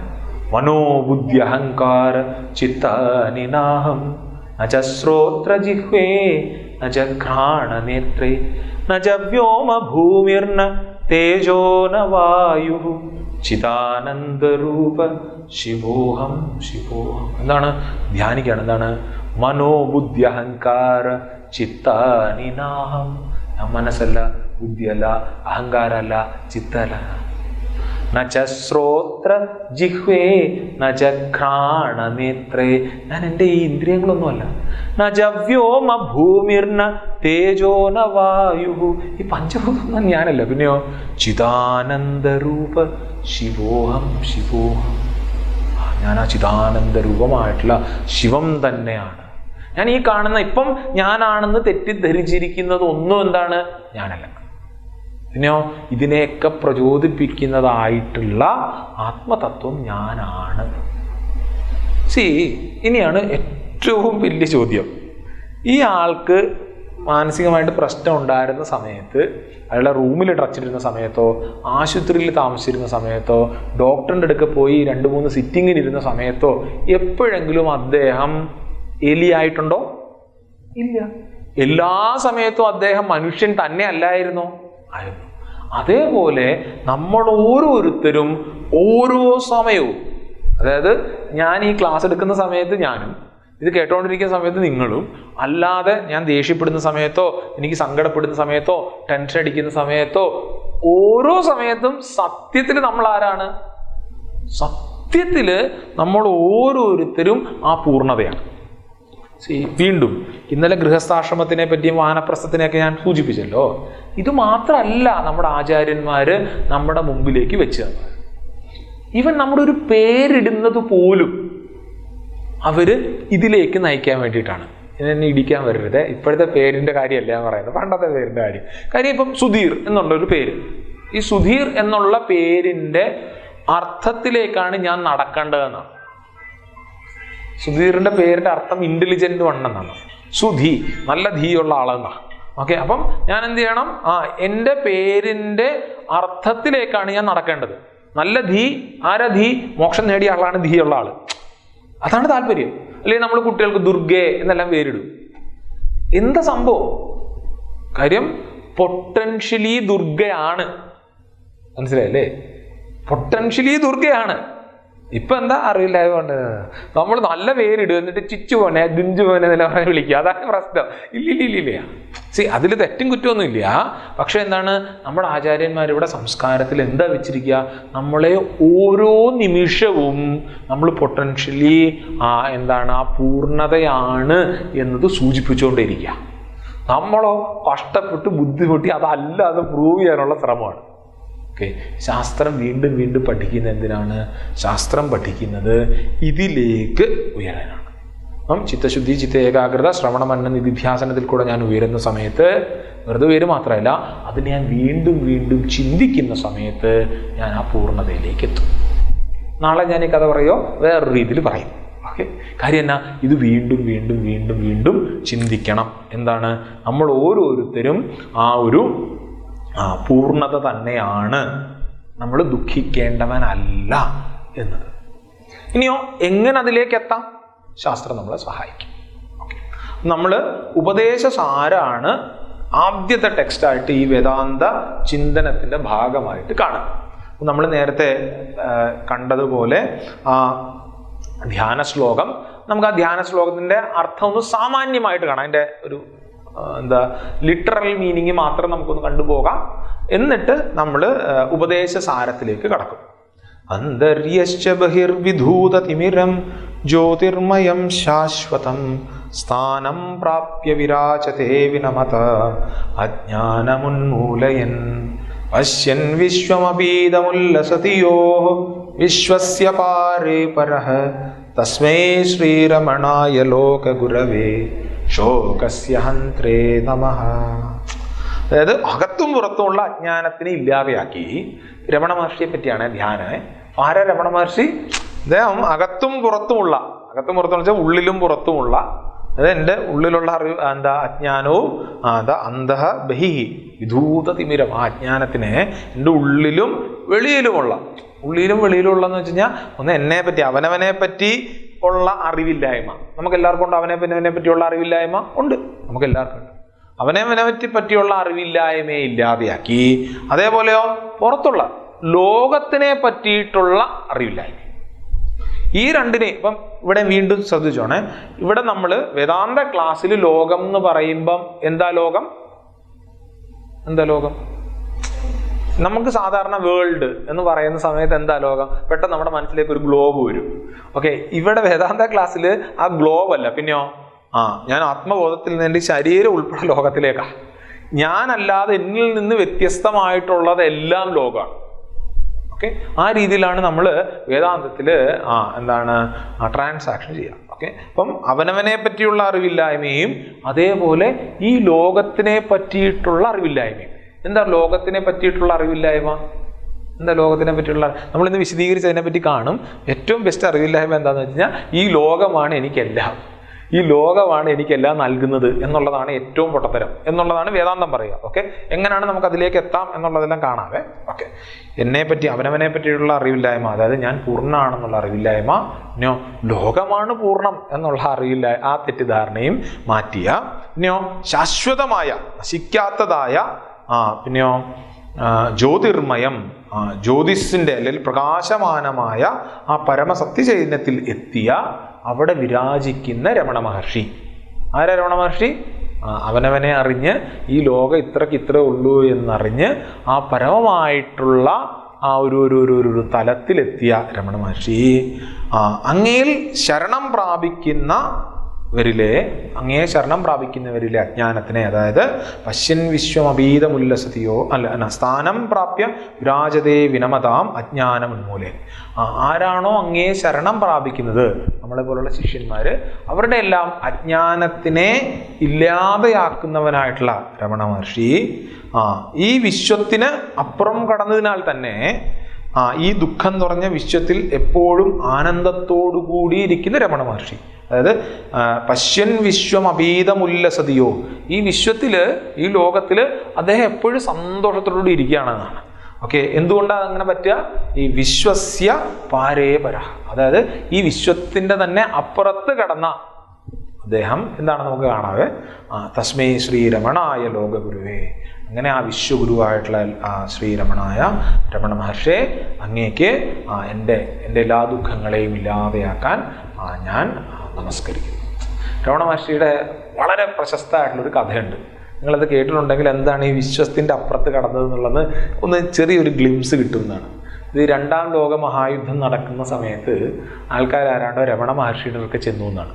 മനോബുദ്ധി അഹങ്കാര ചിത്താനിനാഹം നച ശ്രോത്ര ജിഹ്വേ നച ഘ്രാണ നേത്രേ നച വ്യോമ ഭൂമിർന തേജോ ന വായു ചിദാനന്ദരൂപ ശിവോഹം. എന്താണ്? ധ്യാനിക്കുകയാണ്. എന്താണ്? മനോബുദ്ധി അഹങ്കാര ചിത്താനിനാഹം. മനസ്സല്ല, ബുദ്ധിയല്ല, അഹങ്കാരമല്ല, ചിത്തല്ല. നച ശ്രോത്ര ജിഹ്വേ നച ഘ്രാണ നേത്രേ. ഞാൻ എൻ്റെ ഈ ഇന്ദ്രിയങ്ങളൊന്നുമല്ല. നച വ്യോമ ഭൂമിർന തേജോ ന വായു. ഈ പഞ്ചഭൂതം ഞാനല്ല, പിന്നെയോ ചിദാനന്ദരൂപ ശിവോഹം. ഞാൻ ആ ചിദാനന്ദ രൂപമായിട്ടുള്ള ശിവം തന്നെയാണ്. ഞാൻ ഈ കാണുന്ന ഇപ്പം ഞാനാണെന്ന് തെറ്റിദ്ധരിച്ചിരിക്കുന്നത് ഒന്നും എന്താണ്? ഞാനല്ല. പിന്നെയോ ഇതിനെയൊക്കെ പ്രചോദിപ്പിക്കുന്നതായിട്ടുള്ള ആത്മതത്വം ഞാനാണ്. ഇനിയാണ് ഏറ്റവും വലിയ ചോദ്യം. ഈ ആൾക്ക് മാനസികമായിട്ട് പ്രശ്നം ഉണ്ടായിരുന്ന സമയത്ത്, അയാളുടെ റൂമിൽ അടച്ചിരുന്ന സമയത്തോ ആശുപത്രിയിൽ താമസിച്ചിരുന്ന സമയത്തോ ഡോക്ടറിൻ്റെ അടുക്ക പോയി 2-3 സിറ്റിങ്ങിനിരുന്ന സമയത്തോ എപ്പോഴെങ്കിലും അദ്ദേഹം എലിയായിട്ടുണ്ടോ? ഇല്ല. എല്ലാ സമയത്തും അദ്ദേഹം മനുഷ്യൻ തന്നെ അല്ലായിരുന്നോ? ആയിരുന്നു. അതേപോലെ നമ്മൾ ഓരോരുത്തരും ഓരോ സമയവും, അതായത് ഞാൻ ഈ ക്ലാസ് എടുക്കുന്ന സമയത്ത് ഞാനും, ഇത് കേട്ടോണ്ടിരിക്കുന്ന സമയത്ത് നിങ്ങളും, അല്ലാതെ ഞാൻ ദേഷ്യപ്പെടുന്ന സമയത്തോ എനിക്ക് സങ്കടപ്പെടുന്ന സമയത്തോ ടെൻഷൻ അടിക്കുന്ന സമയത്തോ ഓരോ സമയത്തും സത്യത്തിൽ നമ്മൾ ആരാണ്? സത്യത്തിൽ നമ്മൾ ഓരോരുത്തരും ആ പൂർണ്ണതയാണ്. വീണ്ടും ഇന്നലെ ഗൃഹസ്ഥാശ്രമത്തിനെ പറ്റിയും വാനപ്രസ്ഥത്തിനെയൊക്കെ ഞാൻ സൂചിപ്പിച്ചല്ലോ. ഇത് മാത്രമല്ല നമ്മുടെ ആചാര്യന്മാര് നമ്മുടെ മുമ്പിലേക്ക് വെച്ച് തന്നത്. ഈവൻ നമ്മുടെ ഒരു പേരിടുന്നത് പോലും അവര് ഇതിലേക്ക് നയിക്കാൻ വേണ്ടിയിട്ടാണ്. എന്നെ ഇടിക്കാൻ വരരുത്, ഇപ്പോഴത്തെ പേരിന്റെ കാര്യമല്ല ഞാൻ പറയുന്നത്, പണ്ടത്തെ പേരിന്റെ കാര്യം. ഇപ്പം സുധീർ എന്നുള്ളൊരു പേര്, ഈ സുധീർ എന്നുള്ള പേരിന്റെ അർത്ഥത്തിലേക്കാണ് ഞാൻ നടക്കേണ്ടതെന്നാണ്. സുധീറിന്റെ പേരിന്റെ അർത്ഥം ഇന്റലിജന്റ് വൺ എന്നാണ്. സുധി, നല്ല ധീയുള്ള ആളെന്നാണ്. ഓക്കെ, അപ്പം ഞാൻ എന്ത് ചെയ്യണം? എൻ്റെ പേരിന്റെ അർത്ഥത്തിലേക്കാണ് ഞാൻ നടക്കേണ്ടത്. നല്ല ധീ, ആരാ ധീ? മോക്ഷം നേടിയ ആളാണ് ധീയുള്ള ആള്. അതാണ് താല്പര്യം. അല്ലെങ്കിൽ നമ്മൾ കുട്ടികൾക്ക് ദുർഗേ എന്നെല്ലാം പേരിടും. എന്താ സംഭവം? കാര്യം പൊട്ടൻഷ്യലി ദുർഗയാണ്. മനസ്സിലായല്ലേ? പൊട്ടൻഷ്യലി ദുർഗയാണ്. ഇപ്പൊ എന്താ അറിവില്ലായതുകൊണ്ട് നമ്മൾ നല്ല പേരിടും, എന്നിട്ട് ചിച്ചു പോനെ ഗുഞ്ചു പോനെ എന്നെല്ലാം പറഞ്ഞ് വിളിക്കുക. അതാണ് പ്രശ്നം. ഇല്ലില്ല. അതിൽ തെറ്റും കുറ്റമൊന്നും ഇല്ല. പക്ഷെ എന്താണ്, നമ്മുടെ ആചാര്യന്മാരിവിടെ സംസ്കാരത്തിൽ എന്താ വെച്ചിരിക്കുക? നമ്മളെ ഓരോ നിമിഷവും നമ്മൾ പൊട്ടൻഷ്യലി ആ പൂർണ്ണതയാണ് എന്നത് സൂചിപ്പിച്ചുകൊണ്ടേയിരിക്കുക. നമ്മളോ കഷ്ടപ്പെട്ട് ബുദ്ധിമുട്ടി അതല്ല അത് പ്രൂവ് ചെയ്യാനുള്ള ശ്രമമാണ്. ഓക്കെ, ശാസ്ത്രം വീണ്ടും വീണ്ടും പഠിക്കുന്ന എന്തിനാണ്? ശാസ്ത്രം പഠിക്കുന്നത് ഇതിലേക്ക് ഉയരാനാണ്. അപ്പം ചിത്തശുദ്ധി, ചിത്ത ഏകാഗ്രത, ശ്രവണമന്ന നിധിധ്യാസനത്തിൽ കൂടെ ഞാൻ ഉയരുന്ന സമയത്ത് വെറുതെ ഉയരും മാത്രമല്ല, അതിന് ഞാൻ വീണ്ടും വീണ്ടും ചിന്തിക്കുന്ന സമയത്ത് ഞാൻ ആ പൂർണ്ണതയിലേക്ക് എത്തും. നാളെ ഞാൻ ഈ കഥ പറയോ വേറൊരു രീതിയിൽ പറയും. ഓക്കെ, കാര്യം എന്നാ? ഇത് വീണ്ടും വീണ്ടും വീണ്ടും വീണ്ടും ചിന്തിക്കണം. എന്താണ്? നമ്മൾ ഓരോരുത്തരും ആ ഒരു പൂർണ്ണത തന്നെയാണ്, നമ്മൾ ദുഃഖിക്കേണ്ടവനല്ല എന്നത്. ഇനിയോ എങ്ങനെ അതിലേക്ക് എത്താം? ശാസ്ത്രം നമ്മളെ സഹായിക്കും. ഓക്കെ, നമ്മൾ ഉപദേശസാരാണ് ആദ്യത്തെ ടെക്സ്റ്റായിട്ട് ഈ വേദാന്ത ചിന്തനത്തിൻ്റെ ഭാഗമായിട്ട് കാണുന്നത്. നമ്മൾ നേരത്തെ കണ്ടതുപോലെ ധ്യാന ശ്ലോകം, നമുക്ക് ആ ധ്യാന ശ്ലോകത്തിൻ്റെ അർത്ഥം ഒന്ന് സാമാന്യമായിട്ട് കാണാം. അതിൻ്റെ ഒരു ലിറ്ററൽ മീനിങ് മാത്രം നമുക്കൊന്ന് കണ്ടുപോകാം. എന്നിട്ട് നമ്മൾ ഉപദേശസാരത്തിലേക്ക് കടക്കും. അന്തര്യശ്ച ബഹിർവിധൂതതിമിരം ജ്യോതിർമയം ശാശ്വതം സ്ഥാനം പ്രാപ്യ വിരാജതേ വിനമത അജ്ഞാനമുന്മൂലയൻ പശ്യൻ വിശ്വമപീതമുല്ലസതി യോ വിശ്വസ്യ പാരേ പരഃ തസ്മൈ ശ്രീരമണായ ലോകഗുരവേ ശോകസ്യ ഹന്ത്രേ നമഃ. അതായത് അകത്തും പുറത്തുമുള്ള അജ്ഞാനത്തിനെ ഇല്ലാതെയാക്കി. രമണ മഹർഷിയെ പറ്റിയാണ് ധ്യാനം. ആരാ രമണ മഹർഷി? അദ്ദേഹം അകത്തും പുറത്തുമുള്ള വെച്ചാൽ ഉള്ളിലും പുറത്തുമുള്ള, അതായത് എൻ്റെ ഉള്ളിലുള്ള അറിവ് അജ്ഞാനവും അന്തഃ ബഹിഃ വിധൂതതിമിരം, ആ അജ്ഞാനത്തിനെ എൻ്റെ ഉള്ളിലും വെളിയിലുമുള്ള എന്ന് വെച്ച് കഴിഞ്ഞാൽ ഒന്ന് എന്നെ പറ്റി, അവനവനെ പറ്റി ഉള്ള അറിവില്ലായ്മ. നമുക്ക് എല്ലാവർക്കും ഉണ്ട്. അവനെ പറ്റിയുള്ള അറിവില്ലായ്മ ഉണ്ട്, നമുക്ക് എല്ലാവർക്കും ഉണ്ട്. അവനെ പറ്റിയുള്ള അറിവില്ലായ്മയെ ഇല്ലാതെയാക്കി. അതേപോലെയോ പുറത്തുള്ള ലോകത്തിനെ പറ്റിയിട്ടുള്ള അറിവില്ലായ്മ. ഈ രണ്ടിനെ ഇപ്പം ഇവിടെ വീണ്ടും ശ്രദ്ധിച്ചോണേ. ഇവിടെ നമ്മൾ വേദാന്ത ക്ലാസ്സിൽ ലോകം എന്ന് പറയുമ്പം എന്താ ലോകം? നമുക്ക് സാധാരണ വേൾഡ് എന്ന് പറയുന്ന സമയത്ത് എന്താ ലോകം? പെട്ടെന്ന് നമ്മുടെ മനസ്സിലേക്ക് ഒരു ഗ്ലോബ് വരും. ഓക്കെ, ഇവിടെ വേദാന്ത ക്ലാസ്സിൽ ആ ഗ്ലോബ് അല്ല, പിന്നെയോ ഞാൻ ആത്മബോധത്തിൽ നിന്ന് എൻ്റെ ശരീരം ഉൾപ്പെടെ ലോകത്തിലേക്കാണ്. ഞാനല്ലാതെ എന്നിൽ നിന്ന് വ്യത്യസ്തമായിട്ടുള്ളത് എല്ലാം ലോകമാണ്. ഓക്കെ, ആ രീതിയിലാണ് നമ്മൾ വേദാന്തത്തിൽ ട്രാൻസാക്ഷൻ ചെയ്യുക. ഓക്കെ, അപ്പം അവനവനെ പറ്റിയുള്ള അറിവില്ലായ്മയും അതേപോലെ ഈ ലോകത്തിനെ പറ്റിയിട്ടുള്ള അറിവില്ലായ്മയും. എന്താ ലോകത്തിനെ പറ്റിയിട്ടുള്ള അറിവില്ലായ്മ? നമ്മളിന്ന് വിശദീകരിച്ച് അതിനെപ്പറ്റി കാണും. ഏറ്റവും ബെസ്റ്റ് അറിവില്ലായ്മ എന്താണെന്ന് വെച്ച് കഴിഞ്ഞാൽ ഈ ലോകമാണ് എനിക്കെല്ലാം. ഈ ലോകമാണ് എനിക്കെല്ലാം നൽകുന്നത് എന്നുള്ളതാണ് ഏറ്റവും പൊട്ടത്തരം എന്നുള്ളതാണ് വേദാന്തം പറയുക. ഓക്കെ, എങ്ങനെയാണ് നമുക്ക് അതിലേക്ക് എത്താം എന്നുള്ളതെല്ലാം കാണാവേ. ഓക്കെ, എന്നെ പറ്റി അവനവനെ പറ്റിയുള്ള അറിവില്ലായ്മ, അതായത് ഞാൻ പൂർണ്ണമാണെന്നുള്ള അറിവില്ലായ്മ, പിന്നെയോ ലോകമാണ് പൂർണ്ണം എന്നുള്ള ആ തെറ്റിദ്ധാരണയും മാറ്റിയ, പിന്നെയോ ശാശ്വതമായ നശിക്കാത്തതായ പിന്നെയോ ജ്യോതിർമയം, ജ്യോതിസിന്റെ അല്ലെങ്കിൽ പ്രകാശമാനമായ ആ പരമസത്യ ചൈതന്യത്തിൽ എത്തിയ അവിടെ വിരാജിക്കുന്ന രമണ മഹർഷി. ആരാ രമണ മഹർഷി? അവനവനെ അറിഞ്ഞ് ഈ ലോകം ഇത്ര ഉള്ളൂ എന്നറിഞ്ഞ് ആ പരമമായിട്ടുള്ള ആ ഒരു തലത്തിലെത്തിയ രമണ മഹർഷി. അങ്ങയിൽ ശരണം പ്രാപിക്കുന്നവരിലെ അജ്ഞാനത്തിനെ, അതായത് പശ്യൻ വിശ്വമഭീതമുല്ലസതിയോ സ്ഥാനം പ്രാപ്യ വിരാജതേ വിനമതാം അജ്ഞാനം ഉന്മൂലേ. ആരാണോ അങ്ങേ ശരണം പ്രാപിക്കുന്നത്, നമ്മളെ പോലുള്ള ശിഷ്യന്മാര്, അവരുടെ എല്ലാം അജ്ഞാനത്തിനെ ഇല്ലാതെയാക്കുന്നവനായിട്ടുള്ള രമണ മഹർഷി ഈ വിശ്വത്തിന് അപ്പുറം കടന്നതിനാൽ തന്നെ ഈ ദുഃഖം നിറഞ്ഞ വിശ്വത്തിൽ എപ്പോഴും ആനന്ദത്തോടു കൂടിയിരിക്കുന്ന രമണ മഹർഷി. അതായത് പശ്യൻ വിശ്വം അഭീതമുല്ലസതിയോ, ഈ വിശ്വത്തില് ഈ ലോകത്തില് അദ്ദേഹം എപ്പോഴും സന്തോഷത്തോടുകൂടി ഇരിക്കുകയാണെന്നാണ്. ഓക്കെ, എന്തുകൊണ്ടാണ് അങ്ങനെ പറ്റുക? ഈ വിശ്വസ്യ പാരേപര, അതായത് ഈ വിശ്വത്തിന്റെ തന്നെ അപ്പുറത്ത് കടന്ന അദ്ദേഹം എന്താണ് നമുക്ക് കാണാവേ. തസ്മൈ ശ്രീരമണായ ലോകഗുരുവേ, അങ്ങനെ ആ വിശ്വഗുരുവായിട്ടുള്ള രമണ മഹർഷിയെ അങ്ങേക്ക് എൻ്റെ എല്ലാ ദുഃഖങ്ങളെയും ഇല്ലാതെയാക്കാൻ ഞാൻ നമസ്കരിക്കുന്നു. രമണ മഹർഷിയുടെ വളരെ പ്രശസ്തമായിട്ടുള്ളൊരു കഥയുണ്ട്. നിങ്ങളത് കേട്ടിട്ടുണ്ടെങ്കിൽ എന്താണ് ഈ വിശ്വത്തിൻ്റെ അപ്പുറത്ത് കടന്നത് എന്നുള്ളത് ഒന്ന് ചെറിയൊരു ഗ്ലിംസ് കിട്ടുന്നതാണ്. ഇത് 2ാം ലോക മഹായുദ്ധം നടക്കുന്ന സമയത്ത് ആൾക്കാരാരാണ്ടോ രമണ മഹർഷിയുടെ ഒക്കെ ചെന്നു എന്നാണ്.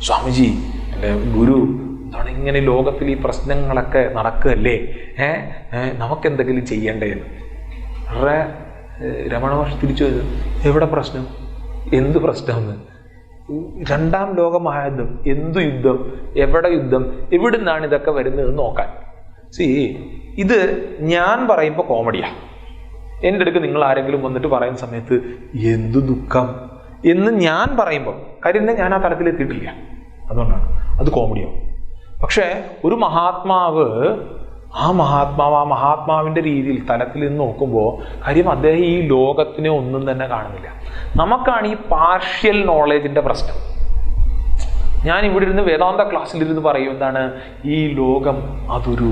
സ്വാമിജി, അല്ലെ ഗുരു, എന്താണ് ഇങ്ങനെ ലോകത്തിൽ ഈ പ്രശ്നങ്ങളൊക്കെ നടക്കുകയല്ലേ, നമുക്കെന്തെങ്കിലും ചെയ്യണ്ടേ എന്ന്. വളരെ രമണ മഹർഷി തിരിച്ചു വരും, എവിടെ പ്രശ്നം, എന്ത് പ്രശ്നമെന്ന്? 2ാം ലോക മഹായുദ്ധം, എന്തു യുദ്ധം, എവിടെ യുദ്ധം, എവിടുന്നാണ് ഇതൊക്കെ വരുന്നത് നോക്കാൻ. ഇത് ഞാൻ പറയുമ്പോൾ കോമഡിയാ. എൻ്റെ അടുക്ക് നിങ്ങൾ ആരെങ്കിലും വന്നിട്ട് പറയുന്ന സമയത്ത് എന്തു ദുഃഖം എന്ന് ഞാൻ പറയുമ്പോൾ, കാര്യം ഞാൻ ആ തലത്തിൽ എത്തിയിട്ടില്ല, അതുകൊണ്ടാണ് അത് കോമഡിയാവും. പക്ഷേ ഒരു മഹാത്മാവ് ആ മഹാത്മാവിൻ്റെ രീതിയിൽ തലത്തിൽ നിന്ന് നോക്കുമ്പോൾ കാര്യം അദ്ദേഹം ഈ ലോകത്തിനെ ഒന്നും തന്നെ കാണുന്നില്ല. നമുക്കാണ് ഈ പാർഷ്യൽ നോളേജിൻ്റെ പ്രശ്നം. ഞാൻ ഇവിടെ ഇരുന്ന് വേദാന്ത ക്ലാസ്സിലിരുന്ന് പറയും എന്താണ്, ഈ ലോകം അതൊരു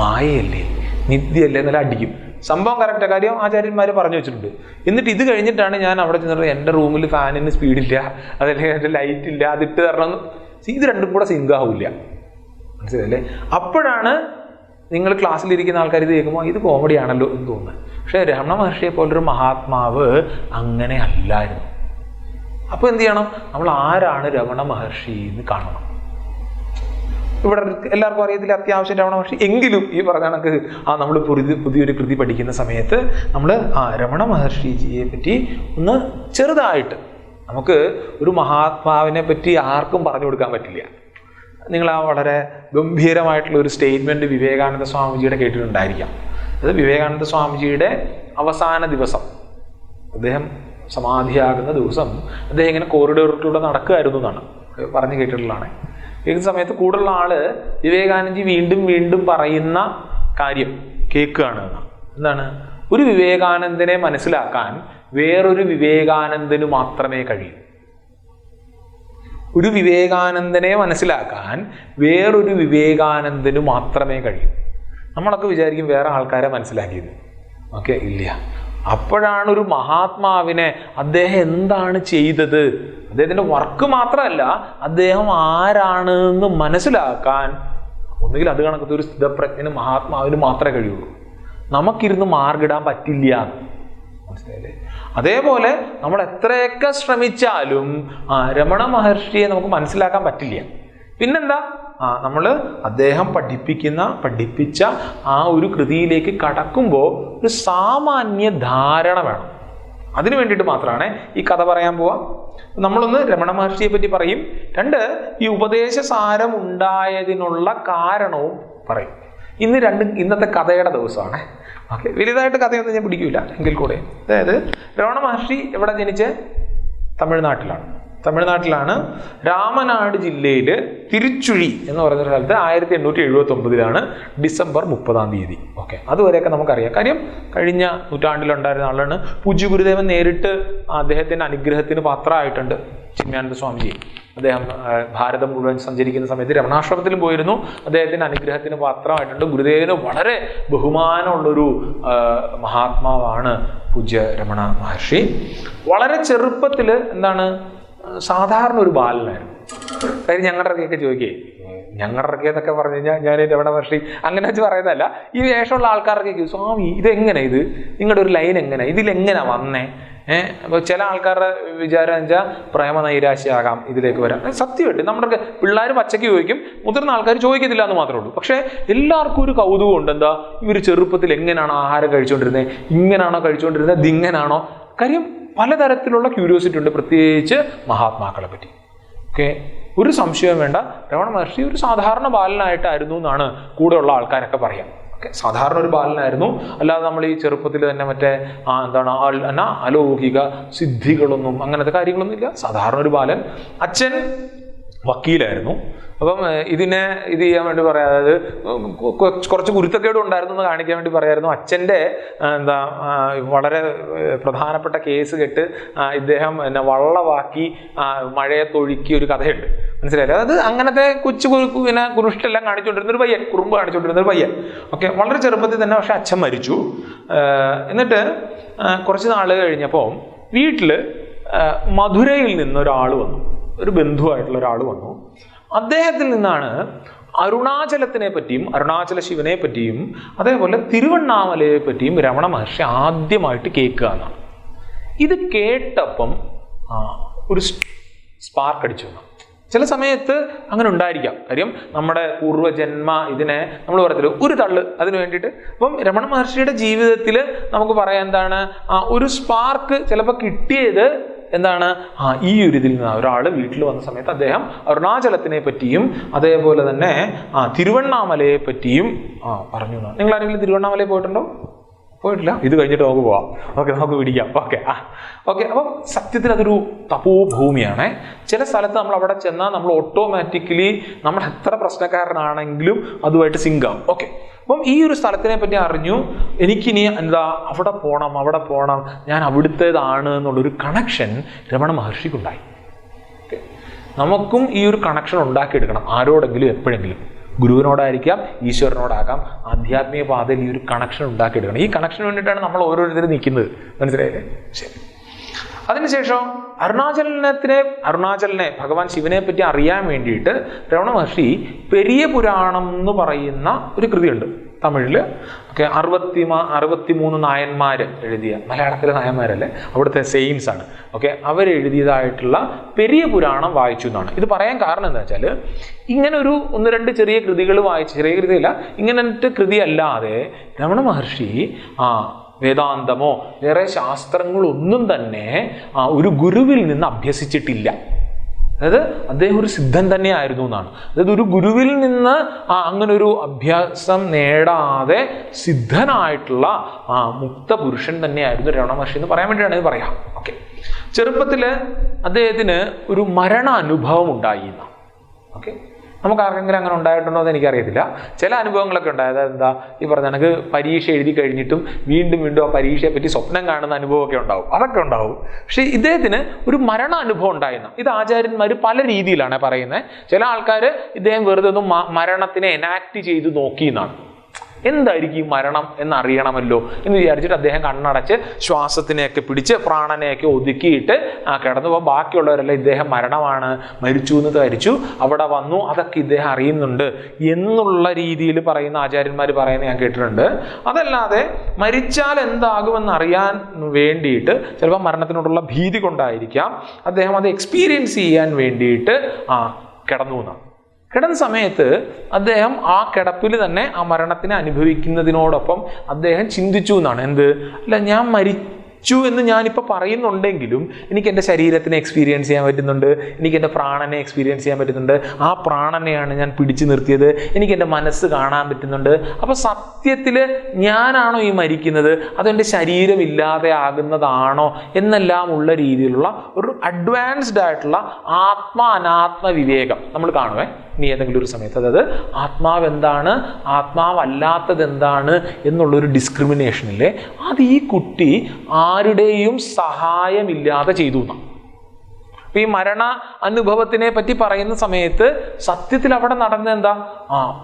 മായയല്ലേ, നിത്യയല്ലേ എന്നെല്ലാം അടിക്കും. സംഭവം കറക്റ്റ് കാര്യം ആചാര്യന്മാർ പറഞ്ഞു വെച്ചിട്ടുണ്ട്. എന്നിട്ട് ഇത് കഴിഞ്ഞിട്ടാണ് ഞാൻ അവിടെ ചെന്നിട്ട് എൻ്റെ റൂമിൽ ഫാനിന് സ്പീഡില്ല, അതല്ലെങ്കിൽ എൻ്റെ ലൈറ്റ് ഇല്ല, അതിട്ട് തരണം. ഇത് രണ്ടും കൂടെ സിങ്കാവില്ല, മനസ്സിലല്ലേ? അപ്പോഴാണ് നിങ്ങൾ ക്ലാസ്സിലിരിക്കുന്ന ആൾക്കാർ ഇത് കേൾക്കുമ്പോൾ ഇത് കോമഡി ആണല്ലോ എന്ന് തോന്നുന്നത്. പക്ഷേ രമണ മഹർഷിയെ പോലൊരു മഹാത്മാവ് അങ്ങനെ അല്ലായിരുന്നു. അപ്പോൾ എന്ത് ചെയ്യണം? നമ്മൾ ആരാണ് രമണ മഹർഷി എന്ന് കാണണം. ഇവിടെ എല്ലാവർക്കും അറിയത്തില്ല അത്യാവശ്യം രമണ മഹർഷി, എങ്കിലും ഈ പറഞ്ഞ കണക്ക് നമ്മൾ പുതിയൊരു കൃതി പഠിക്കുന്ന സമയത്ത് നമ്മൾ രമണ മഹർഷിജിയെ പറ്റി ഒന്ന് ചെറുതായിട്ട്, നമുക്ക് ഒരു മഹാത്മാവിനെ പറ്റി ആർക്കും പറഞ്ഞു കൊടുക്കാൻ പറ്റില്ല. നിങ്ങൾ വളരെ ഗംഭീരമായിട്ടുള്ള ഒരു സ്റ്റേറ്റ്മെൻറ്റ് വിവേകാനന്ദ സ്വാമിജിയുടെ കേട്ടിട്ടുണ്ടായിരിക്കാം. അത് വിവേകാനന്ദ സ്വാമിജിയുടെ അവസാന ദിവസം, അദ്ദേഹം സമാധിയാകുന്ന ദിവസം അദ്ദേഹം ഇങ്ങനെ കോറിഡോറിലൂടെ നടക്കുകയായിരുന്നു എന്നാണ് പറഞ്ഞു കേട്ടിട്ടുള്ളതാണ്. ഈ സമയത്ത് കൂടുതലുള്ള ആള് വിവേകാനന്ദജി വീണ്ടും വീണ്ടും പറയുന്ന കാര്യം കേൾക്കുകയാണ്. എന്താണ്? ഒരു വിവേകാനന്ദനെ മനസ്സിലാക്കാൻ വേറൊരു വിവേകാനന്ദന് മാത്രമേ കഴിയൂ. ഒരു വിവേകാനന്ദനെ മനസ്സിലാക്കാൻ വേറൊരു വിവേകാനന്ദന് മാത്രമേ കഴിയൂ. നമ്മളൊക്കെ വിചാരിക്കും വേറെ ആൾക്കാരെ മനസ്സിലാക്കിയത്. ഓക്കെ, ഇല്ല. അപ്പോഴാണ് ഒരു മഹാത്മാവിനെ അദ്ദേഹം എന്താണ് ചെയ്തത്, അദ്ദേഹത്തിൻ്റെ വർക്ക് മാത്രമല്ല അദ്ദേഹം ആരാണ് എന്ന് മനസ്സിലാക്കാൻ ഒന്നുകിൽ അത് കണക്കത്തെ ഒരു സ്ഥിതപ്രജ്ഞന് മഹാത്മാവിന് മാത്രമേ കഴിയുള്ളൂ. നമുക്കിരുന്ന് മാർഗിടാൻ പറ്റില്ല, മനസ്സിലായില്ലേ? അതേപോലെ നമ്മൾ എത്രയൊക്കെ ശ്രമിച്ചാലും രമണ മഹർഷിയെ നമുക്ക് മനസ്സിലാക്കാൻ പറ്റില്ല. പിന്നെന്താ? നമ്മൾ അദ്ദേഹം പഠിപ്പിച്ച ആ ഒരു കൃതിയിലേക്ക് കടക്കുമ്പോൾ ഒരു സാമാന്യ ധാരണ വേണം. അതിനു വേണ്ടിയിട്ട് മാത്രമാണ് ഈ കഥ പറയാൻ പോവാം. നമ്മളൊന്ന് രമണ മഹർഷിയെ പറ്റി പറയും, 2 ഈ ഉപദേശസാരം ഉണ്ടായതിനുള്ള കാരണവും പറയും. ഇന്നത്തെ കഥയുടെ ദിവസമാണ്. ഓക്കെ, വലുതായിട്ട് കഥയൊന്നും ഞാൻ പിടിക്കില്ല എങ്കിൽ കൂടെ. അതായത് രമണ മഹർഷി എവിടെ ജനിച്ച്? തമിഴ്നാട്ടിലാണ്. തമിഴ്നാട്ടിലാണ്. രാമനാട് ജില്ലയിൽ തിരുച്ചുഴി എന്ന് പറയുന്ന സ്ഥലത്ത് 1879 ഡിസംബർ 30 ഓക്കെ. അതുവരെയൊക്കെ നമുക്കറിയാം. കാര്യം കഴിഞ്ഞ നൂറ്റാണ്ടിലുണ്ടായിരുന്ന ആളാണ്. പൂജ്യ ഗുരുദേവൻ നേരിട്ട് അദ്ദേഹത്തിൻ്റെ അനുഗ്രഹത്തിന് പാത്രമായിട്ടുണ്ട്. ചിന്മയാനന്ദ സ്വാമിജി അദ്ദേഹം ഭാരതം മുഴുവൻ സഞ്ചരിക്കുന്ന സമയത്ത് രമണാശ്രമത്തിലും പോയിരുന്നു. അദ്ദേഹത്തിൻ്റെ അനുഗ്രഹത്തിന് പാത്രമായിട്ടുണ്ട്. ഗുരുദേവന് വളരെ ബഹുമാനമുള്ളൊരു മഹാത്മാവാണ് പൂജ്യ രമണ മഹർഷി. വളരെ ചെറുപ്പത്തിൽ സാധാരണ ഒരു ബാലനായിരുന്നു. കാര്യം ഞങ്ങളുടെ ഇടയ്ക്കൊക്കെ ചോദിക്കേ, ഞങ്ങളുടെ ഇടയ്ക്കെന്നൊക്കെ പറഞ്ഞു കഴിഞ്ഞാൽ ഞാൻ രമണ മഹർഷി അങ്ങനെ വെച്ച് പറയുന്നതല്ല, ഈ വേഷമുള്ള ആൾക്കാരൊക്കെ സ്വാമി ഇതെങ്ങനെ, ഇത് നിങ്ങളുടെ ഒരു ലൈൻ എങ്ങനെ, ഇതിലെങ്ങനെ വന്നേ? അപ്പോൾ ചില ആൾക്കാരുടെ വിചാരം വെച്ചാൽ പ്രേമനൈരാശ്യമാകാം ഇതിലേക്ക് വരാം. സത്യമായിട്ട് നമ്മുടെ പിള്ളേർ പച്ചയ്ക്ക് ചോദിക്കും, മുതിർന്ന ആൾക്കാർ ചോദിക്കത്തില്ല എന്ന് മാത്രമേ ഉള്ളൂ. പക്ഷേ എല്ലാവർക്കും ഒരു കൗതുകം ഉണ്ട്. എന്താ, ഇവർ ചെറുപ്പത്തിൽ എങ്ങനെയാണോ ആഹാരം കഴിച്ചുകൊണ്ടിരുന്നത്, ഇങ്ങനെയാണോ കഴിച്ചുകൊണ്ടിരുന്നത്, ഇതിങ്ങനാണോ? കാര്യം പലതരത്തിലുള്ള ക്യൂരിയോസിറ്റി ഉണ്ട്, പ്രത്യേകിച്ച് മഹാത്മാക്കളെ പറ്റി. ഓക്കെ, ഒരു സംശയവും വേണ്ട, രമണ മഹർഷി ഒരു സാധാരണ ബാലനായിട്ടായിരുന്നു എന്നാണ് കൂടെയുള്ള ആൾക്കാരൊക്കെ പറയാം. ഓക്കെ, സാധാരണ ഒരു ബാലനായിരുന്നു. അല്ലാതെ നമ്മൾ ഈ ചെറുപ്പത്തിൽ തന്നെ മറ്റേ അലൗകിക സിദ്ധികളൊന്നും അങ്ങനത്തെ കാര്യങ്ങളൊന്നും ഇല്ല. സാധാരണ ഒരു ബാലൻ. അച്ഛൻ വക്കീലായിരുന്നു. അപ്പം ഇത് ചെയ്യാൻ വേണ്ടി പറയാം, അതായത് കുറച്ച് ഗുരുത്തക്കേടും ഉണ്ടായിരുന്നു എന്ന് കാണിക്കാൻ വേണ്ടി പറയായിരുന്നു. അച്ഛൻ്റെ വളരെ പ്രധാനപ്പെട്ട കേസ് കെട്ട് ഇദ്ദേഹം വള്ളവാക്കി മഴയെ തൊഴുക്കിയ ഒരു കഥയുണ്ട്. മനസ്സിലായില്ലേ? അതായത് അങ്ങനത്തെ കുരുഷ്ടെല്ലാം കാണിച്ചുകൊണ്ടിരുന്നൊരു പയ്യൻ, കുറുമ്പ് കാണിച്ചുകൊണ്ടിരുന്നൊരു പയ്യൻ. ഓക്കെ, വളരെ ചെറുപ്പത്തിൽ തന്നെ. പക്ഷെ അച്ഛൻ മരിച്ചു. എന്നിട്ട് കുറച്ച് നാൾ കഴിഞ്ഞപ്പോൾ വീട്ടിൽ മധുരയിൽ നിന്നൊരാൾ വന്നു, ഒരു ബന്ധുവായിട്ടുള്ള ഒരാൾ വന്നു. അദ്ദേഹത്തിൽ നിന്നാണ് അരുണാചലത്തിനെ പറ്റിയും അരുണാചല ശിവനെ പറ്റിയും അതേപോലെ തിരുവണ്ണാമലയെ പറ്റിയും രമണ മഹർഷി ആദ്യമായിട്ട് കേൾക്കുക എന്നാണ്. ഇത് കേട്ടപ്പം ഒരു സ്പാർക്ക് അടിച്ചു. ചില സമയത്ത് അങ്ങനെ ഉണ്ടായിരിക്കാം. കാര്യം നമ്മുടെ പൂർവ്വജന്മ ഇതിനെ നമ്മൾ പറയത്തില്ല, ഒരു തള്ള് അതിന് വേണ്ടിയിട്ട്. അപ്പം രമണ മഹർഷിയുടെ ജീവിതത്തിൽ നമുക്ക് പറയാം ഒരു സ്പാർക്ക് ചിലപ്പോൾ കിട്ടിയത് ഈ ഒരു ഇതിൽ നിന്ന്. ഒരാൾ വീട്ടിൽ വന്ന സമയത്ത് അദ്ദേഹം അരുണാചലത്തിനെ പറ്റിയും അതേപോലെ തന്നെ തിരുവണ്ണാമലയെ പറ്റിയും പറഞ്ഞു. നിങ്ങൾ ആരെങ്കിലും തിരുവണ്ണാമലയിൽ പോയിട്ടുണ്ടോ? പോയിട്ടില്ല? ഇത് കഴിഞ്ഞിട്ട് നമുക്ക് പോവാം. ഓക്കെ, നമുക്ക് പിടിക്കാം. Okay okay. അപ്പം സത്യത്തിൽ അതൊരു തപോഭൂമിയാണ്. ചില സ്ഥലത്ത് നമ്മൾ അവിടെ ചെന്നാൽ നമ്മൾ ഓട്ടോമാറ്റിക്കലി നമ്മൾ എത്ര പ്രശ്നക്കാരനാണെങ്കിലും അതുമായിട്ട് സിങ്കാവും. ഓക്കെ, അപ്പം ഈ ഒരു സ്ഥലത്തിനെ പറ്റി അറിഞ്ഞു. എനിക്കിനി അവിടെ പോകണം, ഞാൻ അവിടുത്തേതാണ് എന്നുള്ളൊരു കണക്ഷൻ രമണ മഹർഷിക്കുണ്ടായി. ഓക്കെ, നമുക്കും ഈ ഒരു കണക്ഷൻ ഉണ്ടാക്കിയെടുക്കണം. ആരോടെങ്കിലും എപ്പോഴെങ്കിലും, ഗുരുവിനോടായിരിക്കാം, ഈശ്വരനോടാകാം, ആധ്യാത്മിക പാതയിൽ ഈ ഒരു കണക്ഷൻ ഉണ്ടാക്കിയെടുക്കണം. ഈ കണക്ഷന് വേണ്ടിയിട്ടാണ് നമ്മൾ ഓരോരുത്തരും നിൽക്കുന്നത്. മനസ്സിലായില്ലേ? ശരി. അതിനുശേഷം അരുണാചലനെ ഭഗവാൻ ശിവനെ പറ്റി അറിയാൻ വേണ്ടിയിട്ട് രമണ മഹർഷി പെരിയ പുരാണം എന്ന് പറയുന്ന ഒരു കൃതിയുണ്ട് തമിഴില്. ഓക്കെ, 63 നായന്മാർ എഴുതിയ, മലയാളത്തിലെ നായന്മാരല്ലേ, അവിടുത്തെ സെയിൻസ് ആണ്. ഓക്കെ, അവരെഴുതിയതായിട്ടുള്ള പെരിയ പുരാണം വായിച്ചു എന്നാണ്. ഇത് പറയാൻ കാരണം എന്താ വെച്ചാൽ, ഇങ്ങനെ ഒരു 1-2 ചെറിയ കൃതികൾ വായിച്ച്, ചെറിയ കൃതിയല്ല, ഇങ്ങനത്തെ കൃതി അല്ലാതെ രമണ മഹർഷി വേദാന്തമോ വേറെ ശാസ്ത്രങ്ങളൊന്നും തന്നെ ഒരു ഗുരുവിൽ നിന്ന് അഭ്യസിച്ചിട്ടില്ല. അതായത് അദ്ദേഹം ഒരു സിദ്ധൻ തന്നെയായിരുന്നു എന്നാണ്. അതായത് ഒരു ഗുരുവിൽ നിന്ന് അങ്ങനെ ഒരു അഭ്യാസം നേടാതെ സിദ്ധനായിട്ടുള്ള മുക്ത പുരുഷൻ തന്നെയായിരുന്നു രമണ മഹർഷി എന്ന് പറയാൻ വേണ്ടിയാണ് ഇത് പറയാം. ഓക്കെ, ചെറുപ്പത്തിൽ അദ്ദേഹത്തിന് ഒരു മരണ അനുഭവം ഉണ്ടായി. ഓക്കെ, നമുക്ക് ആർക്കെങ്കിലും അങ്ങനെ ഉണ്ടായിട്ടുണ്ടോ എന്ന് എനിക്കറിയത്തില്ല. ചില അനുഭവങ്ങളൊക്കെ ഉണ്ടായത് എന്താ, ഈ പറഞ്ഞ കണക്ക് പരീക്ഷ എഴുതി കഴിഞ്ഞിട്ടും വീണ്ടും ആ പരീക്ഷയെ പറ്റി സ്വപ്നം കാണുന്ന അനുഭവമൊക്കെ ഉണ്ടാവും, അതൊക്കെ ഉണ്ടാവും. പക്ഷെ ഇദ്ദേഹത്തിന് ഒരു മരണ അനുഭവം ഉണ്ടായിരുന്ന ഇത് ആചാര്യന്മാർ പല രീതിയിലാണ് പറയുന്നത്. ചില ആൾക്കാർ ഇദ്ദേഹം വെറുതെ ഒന്നും മരണത്തിനെ എനാക്ട് ചെയ്ത് നോക്കി എന്നാണ്. എന്തായിരിക്കും ഈ മരണം എന്നറിയണമല്ലോ എന്ന് വിചാരിച്ചിട്ട് അദ്ദേഹം കണ്ണടച്ച് ശ്വാസത്തിനെയൊക്കെ പിടിച്ച് പ്രാണനെയൊക്കെ ഒതുക്കിയിട്ട് കിടന്നു പോകും. ബാക്കിയുള്ളവരെല്ലാം ഇദ്ദേഹം മരിച്ചു എന്ന് ധരിച്ചു, അവിടെ വന്നു, അതൊക്കെ ഇദ്ദേഹം അറിയുന്നുണ്ട് എന്നുള്ള രീതിയിൽ പറയുന്ന ആചാര്യന്മാർ പറയുന്നത് ഞാൻ കേട്ടിട്ടുണ്ട്. അതല്ലാതെ മരിച്ചാൽ എന്താകുമെന്ന് അറിയാൻ വേണ്ടിയിട്ട് ചിലപ്പോൾ മരണത്തിനോടുള്ള ഭീതി കൊണ്ടായിരിക്കാം അദ്ദേഹം അത് എക്സ്പീരിയൻസ് ചെയ്യാൻ വേണ്ടിയിട്ട് കിടന്നു എന്നാണ്. കിടന്ന സമയത്ത് അദ്ദേഹം ആ കിടപ്പിൽ തന്നെ ആ മരണത്തിനെ അനുഭവിക്കുന്നതിനോടൊപ്പം അദ്ദേഹം ചിന്തിച്ചു എന്നാണ്. ഞാൻ എന്ന് ഞാനിപ്പോൾ പറയുന്നുണ്ടെങ്കിലും എനിക്ക് എൻ്റെ ശരീരത്തിനെ എക്സ്പീരിയൻസ് ചെയ്യാൻ പറ്റുന്നുണ്ട്, എനിക്ക് എൻ്റെ പ്രാണനെ എക്സ്പീരിയൻസ് ചെയ്യാൻ പറ്റുന്നുണ്ട്, ആ പ്രാണനെയാണ് ഞാൻ പിടിച്ചു നിർത്തിയത്, എനിക്ക് എൻ്റെ മനസ്സ് കാണാൻ പറ്റുന്നുണ്ട്. അപ്പോൾ സത്യത്തിൽ ഞാനാണോ ഈ മരിക്കുന്നത്, അതെൻ്റെ ശരീരം ഇല്ലാതെ ആകുന്നതാണോ എന്നെല്ലാം ഉള്ള രീതിയിലുള്ള ഒരു അഡ്വാൻസ്ഡ് ആയിട്ടുള്ള അനാത്മ വിവേകം നമ്മൾ കാണുവേ ഇനി ഏതെങ്കിലും ഒരു സമയത്ത്. അതായത് ആത്മാവ് എന്താണ്, ആത്മാവല്ലാത്തത് എന്താണ് എന്നുള്ളൊരു ഡിസ്ക്രിമിനേഷനില്ലേ, അത് ഈ കുട്ടി ആരുടെയും സഹായമില്ലാതെ ചെയ്തു എന്നാണ്. അപ്പൊ ഈ മരണ അനുഭവത്തിനെ പറ്റി പറയുന്ന സമയത്ത് സത്യത്തിൽ അവിടെ നടന്ന എന്താ,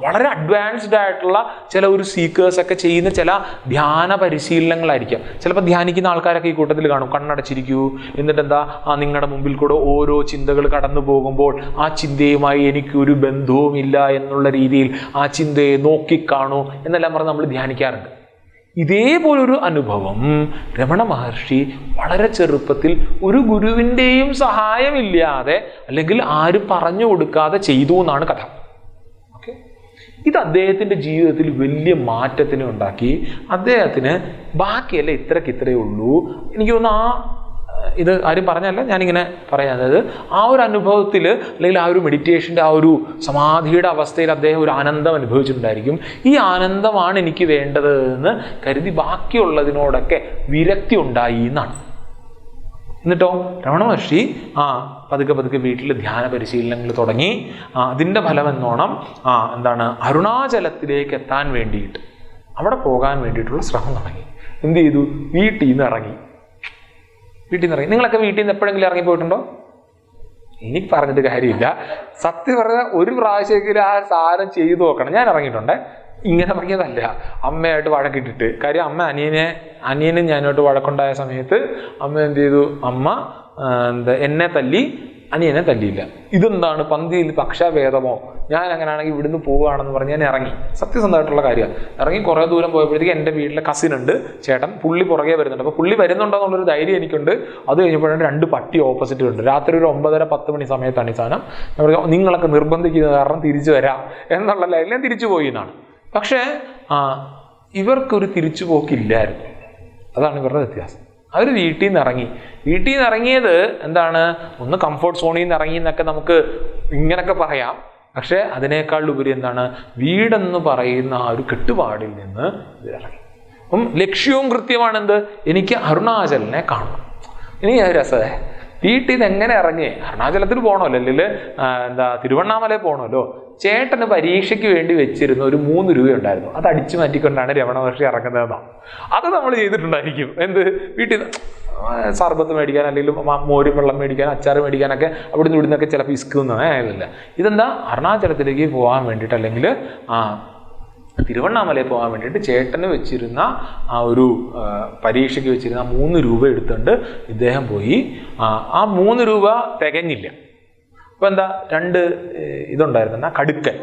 വളരെ അഡ്വാൻസ്ഡ് ആയിട്ടുള്ള ചില ഒരു സീക്കേഴ്സ് ഒക്കെ ചെയ്യുന്ന ചില ധ്യാന പരിശീലനങ്ങളായിരിക്കാം. ചിലപ്പോൾ ധ്യാനിക്കുന്ന ആൾക്കാരൊക്കെ ഈ കൂട്ടത്തിൽ കാണും. കണ്ണടച്ചിരിക്കൂ, എന്നിട്ട് എന്താ, നിങ്ങളുടെ മുമ്പിൽ കൂടെ ഓരോ ചിന്തകൾ കടന്നു പോകുമ്പോൾ ആ ചിന്തയുമായി എനിക്കൊരു ബന്ധവുമില്ല എന്നുള്ള രീതിയിൽ ആ ചിന്തയെ നോക്കിക്കാണൂ എന്നെല്ലാം പറഞ്ഞ് നമ്മൾ ധ്യാനിക്കാറുണ്ട്. ഇതേപോലൊരു അനുഭവം രമണ മഹർഷി വളരെ ചെറുപ്പത്തിൽ ഒരു ഗുരുവിൻ്റെയും സഹായമില്ലാതെ അല്ലെങ്കിൽ ആരും പറഞ്ഞു കൊടുക്കാതെ ചെയ്തു എന്നാണ് കഥ. ഓക്കെ, ഇത് അദ്ദേഹത്തിൻ്റെ ജീവിതത്തിൽ വലിയ മാറ്റത്തിന് ഉണ്ടാക്കി. അദ്ദേഹത്തിന് ബാക്കിയല്ല ഇത്രയേ ഉള്ളൂ. എനിക്ക് തോന്നുന്നു ഇത് ആരും പറഞ്ഞല്ല, ഞാനിങ്ങനെ പറയാം. അതായത് ആ ഒരു അനുഭവത്തിൽ അല്ലെങ്കിൽ ആ ഒരു മെഡിറ്റേഷൻ്റെ ആ ഒരു സമാധിയുടെ അവസ്ഥയിൽ അദ്ദേഹം ഒരു ആനന്ദം അനുഭവിച്ചിട്ടുണ്ടായിരിക്കും. ഈ ആനന്ദമാണ് എനിക്ക് വേണ്ടത് എന്ന് കരുതി ബാക്കിയുള്ളതിനോടൊക്കെ വിരക്തി ഉണ്ടായി എന്നാണ്. എന്നിട്ടോ രമണ മഹർഷി പതുക്കെ വീട്ടിൽ ധ്യാന പരിശീലനങ്ങൾ തുടങ്ങി. അതിൻ്റെ ഫലം എന്നോണം എന്താണ്, അരുണാചലത്തിലേക്ക് എത്താൻ വേണ്ടിയിട്ട്, അവിടെ പോകാൻ വേണ്ടിയിട്ടുള്ള ശ്രമം തുടങ്ങി. എന്ത് ചെയ്തു, വീട്ടിൽ നിന്ന് ഇറങ്ങി. നിങ്ങളൊക്കെ വീട്ടിൽ നിന്ന് എപ്പോഴെങ്കിലും ഇറങ്ങിപ്പോയിട്ടുണ്ടോ? എനിക്ക് പറഞ്ഞിട്ട് കാര്യമില്ല. സത്യം പറഞ്ഞാൽ ഒരു പ്രാവശ്യമെങ്കിലും ആ സാധനം ചെയ്തു നോക്കണം. ഞാൻ ഇറങ്ങിയിട്ടുണ്ട്. ഇങ്ങനെ ഇറങ്ങിയതല്ല, അമ്മയായിട്ട് വഴക്കിട്ടിട്ട്. കാര്യം അനിയനും ഞാനോട്ട് വഴക്കുണ്ടായ സമയത്ത് അമ്മ എന്ത് ചെയ്തു, അമ്മ എന്നെ തല്ലി, അനിയനെ തല്ലിയില്ല. ഇതെന്താണ്, പന്തിയിൽ പക്ഷഭേദമോ, ഞാൻ അങ്ങനെയാണെങ്കിൽ ഇവിടുന്ന് പോവുകയാണെന്ന് പറഞ്ഞ് ഞാൻ ഇറങ്ങി. സത്യസന്ധമായിട്ടുള്ള കാര്യമാണ്. ഇറങ്ങി കുറേ ദൂരം പോയപ്പോഴത്തേക്ക് എൻ്റെ വീട്ടിലെ കസിൻ ഉണ്ട്, ചേട്ടൻ, പുള്ളി പുറകെ വരുന്നുണ്ട്. അപ്പോൾ പുള്ളി വരുന്നുണ്ടോ എന്നുള്ളൊരു ധൈര്യം എനിക്കുണ്ട്. അത് കഴിഞ്ഞപ്പോഴാണ് 2 പട്ടി ഓപ്പോസിറ്റ് ഉണ്ട്. രാത്രി ഒരു 9:30-10 മണി സമയത്താണ് ഈ സാധനം. ഞാൻ പറയാം, നിങ്ങളൊക്കെ നിർബന്ധിക്കുന്നത് കാരണം തിരിച്ചു വരാം എന്നുള്ള ലൈനിൽ ഞാൻ തിരിച്ചു പോയി എന്നാണ്. പക്ഷേ ഇവർക്കൊരു തിരിച്ചു പോക്കില്ലായിരുന്നു. അതാണ് ഇവരുടെ വ്യത്യാസം. അവർ വീട്ടിൽ നിന്ന് ഇറങ്ങി. വീട്ടിൽ നിന്ന് ഇറങ്ങിയത് എന്താണ്, ഒന്ന് കംഫർട്ട് സോണിൽ നിന്ന് ഇറങ്ങി എന്നൊക്കെ നമുക്ക് ഇങ്ങനൊക്കെ പറയാം. പക്ഷെ അതിനേക്കാൾ ഉപരി എന്താണ്, വീടെന്ന് പറയുന്ന ആ ഒരു കെട്ടുപാടിൽ നിന്ന് ഇറങ്ങി. അപ്പം ലക്ഷ്യവും കൃത്യമാണ്. എന്ത്, എനിക്ക് അരുണാചലിനെ കാണണം. ഇനി രസമേ, വീട്ടിൽ നിന്ന് എങ്ങനെ ഇറങ്ങി അരുണാചലത്തിൽ പോകണമല്ലോ, അല്ലെങ്കിൽ തിരുവണ്ണാമലയിൽ പോകണമല്ലോ. ചേട്ടന് പരീക്ഷയ്ക്ക് വേണ്ടി വെച്ചിരുന്ന ഒരു 3 രൂപ ഉണ്ടായിരുന്നു. അത് അടിച്ചു മാറ്റിക്കൊണ്ടാണ് രമണ മഹർഷി ഇറങ്ങുന്നതെന്നാണ്. അത് നമ്മൾ ചെയ്തിട്ടുണ്ടായിരിക്കും. എന്ത്, വീട്ടിൽ നിന്ന് സർബത്ത് മേടിക്കാൻ, അല്ലെങ്കിൽ മോരും വെള്ളം മേടിക്കാൻ, അച്ചാറ് മേടിക്കാനൊക്കെ അവിടുന്ന് ഇവിടുന്നൊക്കെ ചിലപ്പോൾ ഇല്ല. ഇതെന്താ, അരുണാചലത്തിലേക്ക് പോകാൻ വേണ്ടിയിട്ട്, അല്ലെങ്കിൽ തിരുവണ്ണാമലയിൽ പോകാൻ വേണ്ടിയിട്ട് ചേട്ടന് വെച്ചിരുന്ന ആ ഒരു പരീക്ഷയ്ക്ക് വെച്ചിരുന്ന 3 രൂപ എടുത്തുകൊണ്ട് ഇദ്ദേഹം പോയി. ആ 3 രൂപ തികഞ്ഞില്ല. അപ്പോൾ എന്താ, 2 ഇതുണ്ടായിരുന്നു, കടുക്കൻ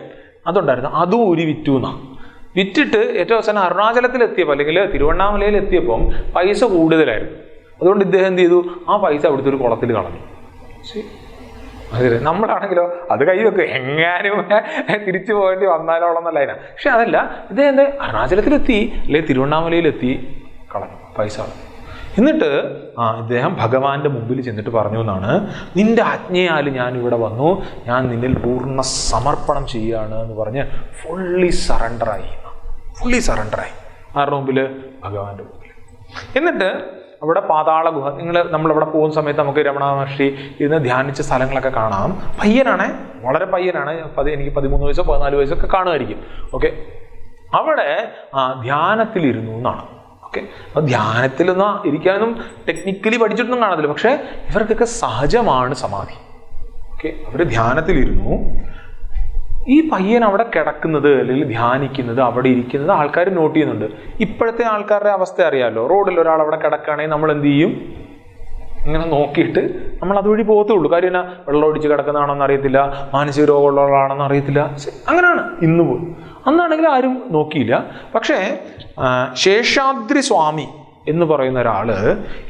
അതുണ്ടായിരുന്നു, അതും വിറ്റു എന്നാണ്. വിറ്റിട്ട് ഏറ്റവും അവസാനം അരുണാചലത്തിലെത്തിയപ്പോൾ അല്ലെങ്കിൽ തിരുവണ്ണാമലയിൽ എത്തിയപ്പം പൈസ കൂടുതലായിരുന്നു. അതുകൊണ്ട് ഇദ്ദേഹം എന്ത് ചെയ്തു, ആ പൈസ അവിടുത്തെ ഒരു കുളത്തിൽ കളഞ്ഞു. അതെ, നമ്മളാണെങ്കിലോ അത് കൈവെക്കും, എങ്ങാനും തിരിച്ചു പോകേണ്ടി വന്നാലോളെന്നല്ല അതിനാ. പക്ഷെ അതല്ല, ഇദ്ദേഹം അരുണാചലത്തിലെത്തി അല്ലെങ്കിൽ തിരുവണ്ണാമലയിലെത്തി, കളഞ്ഞു, പൈസ കളഞ്ഞു. എന്നിട്ട് ഇദ്ദേഹം ഭഗവാന്റെ മുമ്പിൽ ചെന്നിട്ട് പറഞ്ഞു എന്നാണ്, നിന്റെ ആജ്ഞയാൽ ഞാൻ ഇവിടെ വന്നു, ഞാൻ നിന്നിൽ പൂർണ്ണ സമർപ്പണം ചെയ്യുകയാണ് എന്ന് പറഞ്ഞ് ഫുള്ളി സറണ്ടറായി. ആരുടെ മുമ്പിൽ? ഭഗവാന്റെ മുമ്പിൽ. എന്നിട്ട് അവിടെ പാതാള ഗുഹ, നമ്മളവിടെ പോകുന്ന സമയത്ത് നമുക്ക് രമണ മഹർഷി ഇരുന്ന് ധ്യാനിച്ച സ്ഥലങ്ങളൊക്കെ കാണാം. പയ്യനാണ്, വളരെ പയ്യനാണ്. എനിക്ക് 13 വയസ്സോ 14 വയസ്സോ ഒക്കെ കാണുമായിരിക്കും. ഓക്കെ, അവിടെ ധ്യാനത്തിലിരുന്നു എന്നാണ്. ഓക്കെ, അപ്പോൾ ധ്യാനത്തിലൊന്നും ഇരിക്കാനൊന്നും ടെക്നിക്കലി പഠിച്ചിട്ടൊന്നും കാണത്തില്ല. പക്ഷേ ഇവർക്കൊക്കെ സഹജമാണ് സമാധി. ഓക്കെ, അവർ ധ്യാനത്തിലിരുന്നു. ഈ പയ്യൻ അവിടെ കിടക്കുന്നത് അല്ലെങ്കിൽ ധ്യാനിക്കുന്നത്, അവിടെ ഇരിക്കുന്നത് ആൾക്കാർ നോട്ട് ചെയ്യുന്നുണ്ട്. ഇപ്പോഴത്തെ ആൾക്കാരുടെ അവസ്ഥ അറിയാമല്ലോ. റോഡിൽ ഒരാൾ അവിടെ കിടക്കുകയാണെങ്കിൽ നമ്മൾ എന്ത് ചെയ്യും, ഇങ്ങനെ നോക്കിയിട്ട് നമ്മൾ അതുവഴി പോകത്തേ ഉള്ളൂ. കാര്യം എന്നാ, വെള്ളം ഒടിച്ച് കിടക്കുന്നതാണെന്ന് അറിയത്തില്ല, മാനസിക രോഗമുള്ളവളാണെന്ന് അറിയത്തില്ല. അങ്ങനെയാണ് ഇന്ന് പോയി. അന്നാണെങ്കിൽ ആരും നോക്കിയില്ല. പക്ഷേ ശേഷാദ്രി സ്വാമി എന്ന് പറയുന്ന ഒരാള്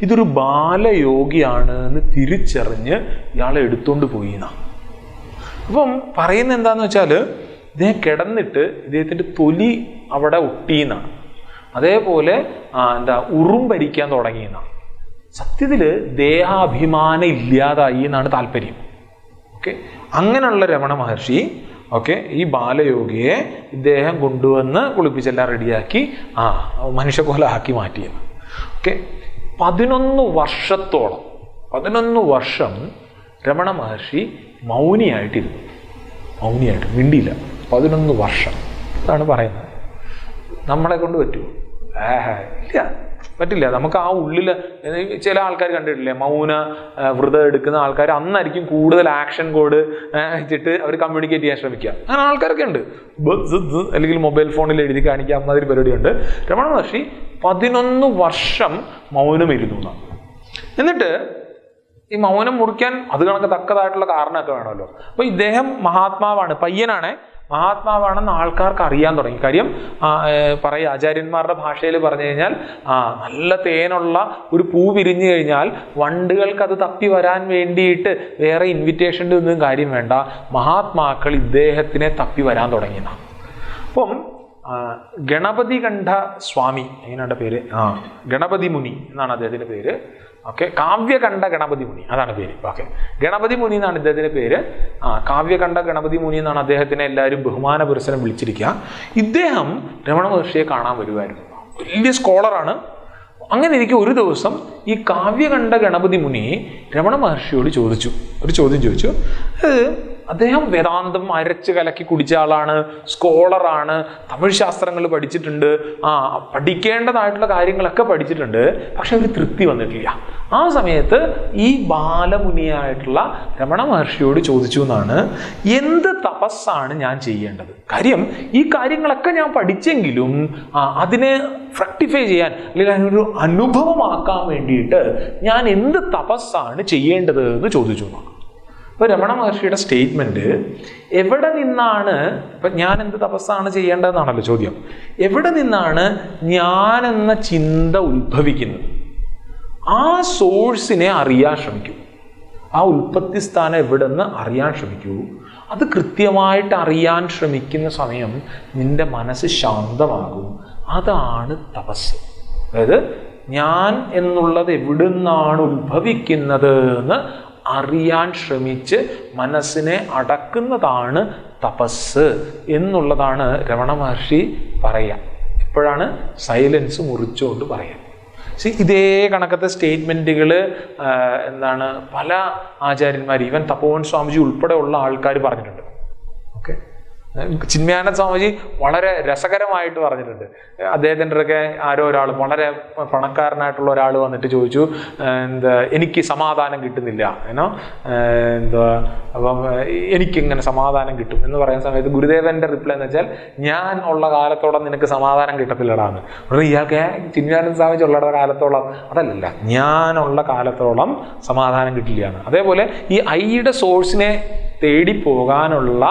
ഇതൊരു ബാലയോഗിയാണ് എന്ന് തിരിച്ചറിഞ്ഞ് ഇയാളെ എടുത്തോണ്ട് പോയി എന്നാണ്. അപ്പം പറയുന്നത് എന്താന്ന് വെച്ചാൽ, ഇദ്ദേഹം കിടന്നിട്ട് ഇദ്ദേഹത്തിൻ്റെ തൊലി അവിടെ ഒട്ടിയെന്നാണ്. അതേപോലെ ഉറുമ്പരിക്കാൻ തുടങ്ങിയെന്നാണ്. സത്യത്തിൽ ദേഹാഭിമാനം ഇല്ലാതായി എന്നാണ് താല്പര്യം. ഓക്കെ, അങ്ങനെയുള്ള രമണ മഹർഷി ഓക്കെ ഈ ബാലയോഗിയെ ഇദ്ദേഹം കൊണ്ടുവന്ന് കുളിപ്പിച്ചെല്ലാം റെഡിയാക്കി മനുഷ്യക്കോലമാക്കി മാറ്റിയത്. ഓക്കെ, 11 വർഷം രമണ മഹർഷി മൗനിയായിട്ടിരുന്നു. മിണ്ടിയില്ല 11 വർഷം. അതാണ് പറയുന്നത്. നമ്മളെ കൊണ്ട് പറ്റുമോ? ഇല്ല, പറ്റില്ല. നമുക്ക് ആ ഉള്ളിൽ ചില ആൾക്കാർ കണ്ടിട്ടില്ലേ, മൗന വ്രതം എടുക്കുന്ന ആൾക്കാർ അന്നായിരിക്കും കൂടുതൽ ആക്ഷൻ കോഡ് വെച്ചിട്ട് അവർ കമ്മ്യൂണിക്കേറ്റ് ചെയ്യാൻ ശ്രമിക്കുക. അങ്ങനെ ആൾക്കാരൊക്കെ ഉണ്ട്. അല്ലെങ്കിൽ മൊബൈൽ ഫോണിൽ എഴുതി കാണിക്കുക, അമ്മാതിരി പരിപാടിയുണ്ട്. രമണ മഹർഷി 11 വർഷം മൗനം ഇരുന്നു എന്നാണ്. എന്നിട്ട് ഈ മൗനം മുറിക്കാൻ അത് കണക്ക് തക്കതായിട്ടുള്ള കാരണമൊക്കെ വേണമല്ലോ. അപ്പൊ ഇദ്ദേഹം മഹാത്മാവാണ്, മഹാത്മാവാണെന്ന് ആൾക്കാർക്ക് അറിയാൻ തുടങ്ങി. കാര്യം പറയുക, ആചാര്യന്മാരുടെ ഭാഷയിൽ പറഞ്ഞു കഴിഞ്ഞാൽ നല്ല തേനുള്ള ഒരു പൂ വിരിഞ്ഞു കഴിഞ്ഞാൽ വണ്ടുകൾക്ക് അത് തപ്പി വരാൻ വേണ്ടിയിട്ട് വേറെ ഇൻവിറ്റേഷൻ്റെ ഒന്നും കാര്യം വേണ്ട, മഹാത്മാക്കൾ ഇദ്ദേഹത്തിനെ തപ്പി വരാൻ തുടങ്ങിയതാണ്. അപ്പം ഗണപതി കണ്ഠ സ്വാമി, എങ്ങനെയാണ് പേര്? ഗണപതി മുനി എന്നാണ് അദ്ദേഹത്തിൻ്റെ പേര്. ഓക്കെ, കാവ്യകണ്ഠ ഗണപതി മുനി അതാണ് പേര്. ഓക്കെ, ഗണപതി മുനി എന്നാണ് ഇദ്ദേഹത്തിന്റെ പേര്. കാവ്യകണ്ഠ ഗണപതി മുനി എന്നാണ് അദ്ദേഹത്തിനെ എല്ലാവരും ബഹുമാന പുരസ്സരം വിളിച്ചിരിക്കുക. ഇദ്ദേഹം രമണ മഹർഷിയെ കാണാൻ വരുമായിരുന്നു. വലിയ സ്കോളറാണ്. അങ്ങനെ ഇരിക്കെ ഒരു ദിവസം ഈ കാവ്യകണ്ഠ ഗണപതി മുനി രമണ മഹർഷിയോട് ഒരു ചോദ്യം ചോദിച്ചു. അദ്ദേഹം വേദാന്തം അരച്ച് കലക്കി കുടിച്ച ആളാണ്, സ്കോളറാണ്, തമിഴ് ശാസ്ത്രങ്ങൾ പഠിച്ചിട്ടുണ്ട്, പഠിക്കേണ്ടതായിട്ടുള്ള കാര്യങ്ങളൊക്കെ പഠിച്ചിട്ടുണ്ട്. പക്ഷെ ഒരു തൃപ്തി വന്നിട്ടില്ല. ആ സമയത്ത് ഈ ബാലമുനിയായിട്ടുള്ള രമണ മഹർഷിയോട് ചോദിച്ചു എന്നാണ്, എന്ത് തപസ്സാണ് ഞാൻ ചെയ്യേണ്ടത്? കാര്യം ഈ കാര്യങ്ങളൊക്കെ ഞാൻ പഠിച്ചെങ്കിലും അതിനെ ഫ്രക്ടിഫൈ ചെയ്യാൻ അല്ലെങ്കിൽ അതിനൊരു അനുഭവമാക്കാൻ വേണ്ടിയിട്ട് ഞാൻ എന്ത് തപസ്സാണ് ചെയ്യേണ്ടത് എന്ന് ചോദിച്ചു എന്നാണ്. അപ്പോൾ രമണ മഹർഷിയുടെ സ്റ്റേറ്റ്മെന്റ്, എവിടെ നിന്നാണ് ഇപ്പം ഞാൻ എന്ത് തപസ്സാണ് ചെയ്യേണ്ടതെന്നാണല്ലോ ചോദ്യം. എവിടെ നിന്നാണ് ഞാൻ എന്ന ചിന്ത ഉത്ഭവിക്കുന്നത്, ആ സോഴ്സിനെ അറിയാൻ ശ്രമിക്കൂ. ആ ഉൽപ്പത്തി സ്ഥാനം എവിടെ നിന്ന് അറിയാൻ ശ്രമിക്കൂ. അത് കൃത്യമായിട്ട് അറിയാൻ ശ്രമിക്കുന്ന സമയം നിന്റെ മനസ്സ് ശാന്തമാകും. അതാണ് തപസ്. അതായത് ഞാൻ എന്നുള്ളത് എവിടെ നിന്നാണ് ഉത്ഭവിക്കുന്നത് എന്ന് അറിയാൻ ശ്രമിച്ച് മനസ്സിനെ അടക്കുന്നതാണ് തപസ് എന്നുള്ളതാണ് രമണ മഹർഷി പറയുക. എപ്പോഴാണ്? സൈലൻസ് മുറിച്ചുകൊണ്ട് പറയാം. ഇതേ കണക്കത്തെ സ്റ്റേറ്റ്മെൻറ്റുകൾ പല ആചാര്യന്മാർ, ഈവൻ തപോവൻ സ്വാമിജി ഉൾപ്പെടെ ഉള്ള ആൾക്കാർ പറഞ്ഞിട്ടുണ്ട്. ഓക്കെ, ചിന്മയാനന്ദ സ്വാമിജി വളരെ രസകരമായിട്ട് പറഞ്ഞിട്ടുണ്ട്. അദ്ദേഹത്തിൻ്റെ ഒക്കെ ആരോ ഒരാൾ, വളരെ പണക്കാരനായിട്ടുള്ള ഒരാൾ വന്നിട്ട് ചോദിച്ചു, എനിക്ക് സമാധാനം കിട്ടുന്നില്ല, അപ്പം എനിക്കിങ്ങനെ സമാധാനം കിട്ടും എന്ന് പറയുന്ന സമയത്ത് ഗുരുദേവൻ്റെ റിപ്ലൈ എന്ന് വെച്ചാൽ, ഞാൻ ഉള്ള കാലത്തോളം നിനക്ക് സമാധാനം കിട്ടത്തില്ലടാന്ന്. ഇയാൾക്ക് ചിന്മയാനന്ദ സ്വാമിജി ഉള്ള കാലത്തോളം അതല്ല, ഞാനുള്ള കാലത്തോളം സമാധാനം കിട്ടില്ലയാണ്. അതേപോലെ ഈ ഐയുടെ സോഴ്സിനെ തേടിപ്പോകാനുള്ള,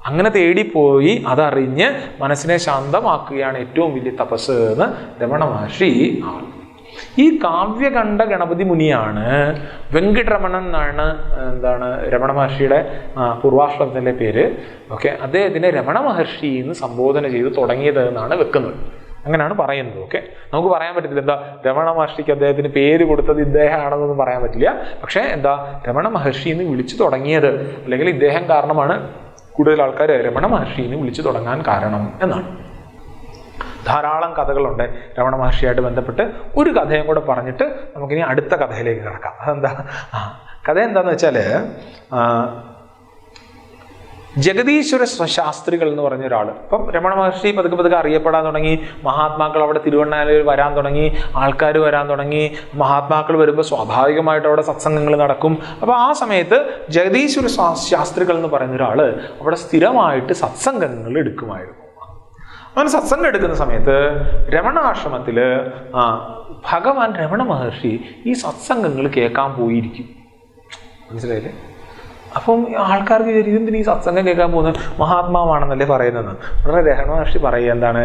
അങ്ങനെ തേടിപ്പോയി അതറിഞ്ഞ് മനസ്സിനെ ശാന്തമാക്കുകയാണ് ഏറ്റവും വലിയ തപസ് എന്ന് രമണ മഹർഷി ആണ്. ഈ കാവ്യകണ്ഠ ഗണപതി മുനിയാണ് വെങ്കടരമണൻ എന്നാണ് രമണ മഹർഷിയുടെ പൂർവാശ്രമത്തിൻ്റെ പേര്. ഓക്കെ, അദ്ദേഹത്തിനെ രമണ മഹർഷി എന്ന് സംബോധന ചെയ്ത് തുടങ്ങിയത് എന്നാണ് വെക്കുന്നത്. അങ്ങനെയാണ് പറയുന്നത്. ഓക്കെ, നമുക്ക് പറയാൻ പറ്റത്തില്ല രമണ മഹർഷിക്ക് അദ്ദേഹത്തിന് പേര് കൊടുത്തത് ഇദ്ദേഹമാണെന്നൊന്നും പറയാൻ പറ്റില്ല. പക്ഷേ രമണ മഹർഷി എന്ന് വിളിച്ചു തുടങ്ങിയത്, അല്ലെങ്കിൽ ഇദ്ദേഹം കാരണമാണ് കൂടുതൽ ആൾക്കാർ രമണ മഹർഷിനെ വിളിച്ചു തുടങ്ങാൻ കാരണം എന്നാണ്. ധാരാളം കഥകളുണ്ട് രമണ മഹർഷിയായിട്ട് ബന്ധപ്പെട്ട്. ഒരു കഥയും കൂടെ പറഞ്ഞിട്ട് നമുക്കിനി അടുത്ത കഥയിലേക്ക് കിടക്കാം. കഥ എന്താന്ന് വെച്ചാൽ, ജഗദീശ്വര ശാസ്ത്രികൾ എന്ന് പറഞ്ഞ ഒരാൾ, ഇപ്പം രമണ മഹർഷി പതുക്കെ അറിയപ്പെടാൻ തുടങ്ങി, മഹാത്മാക്കൾ അവിടെ തിരുവണ്ണാമലയിൽ വരാൻ തുടങ്ങി, ആൾക്കാർ വരാൻ തുടങ്ങി. മഹാത്മാക്കൾ വരുമ്പോൾ സ്വാഭാവികമായിട്ട് അവിടെ സത്സംഗങ്ങൾ നടക്കും. അപ്പോൾ ആ സമയത്ത് ജഗദീശ്വര ശാസ്ത്രികൾ എന്ന് പറയുന്ന ഒരാൾ അവിടെ സ്ഥിരമായിട്ട് സത്സംഗങ്ങൾ എടുക്കുമായിരുന്നു. അങ്ങനെ സത്സംഗം എടുക്കുന്ന സമയത്ത് രമണാശ്രമത്തിൽ ഭഗവാൻ രമണ മഹർഷി ഈ സത്സംഗങ്ങൾ കേൾക്കാൻ പോയിരിക്കും. മനസ്സിലായില്ലേ? അപ്പം ആൾക്കാർക്ക് ഇതെന്തിന് ഈ സത്സംഗം കേൾക്കാൻ പോകുന്നത്, മഹാത്മാവാണെന്നല്ലേ പറയുന്നത്. വളരെ രമണ മഹർഷി പറയുക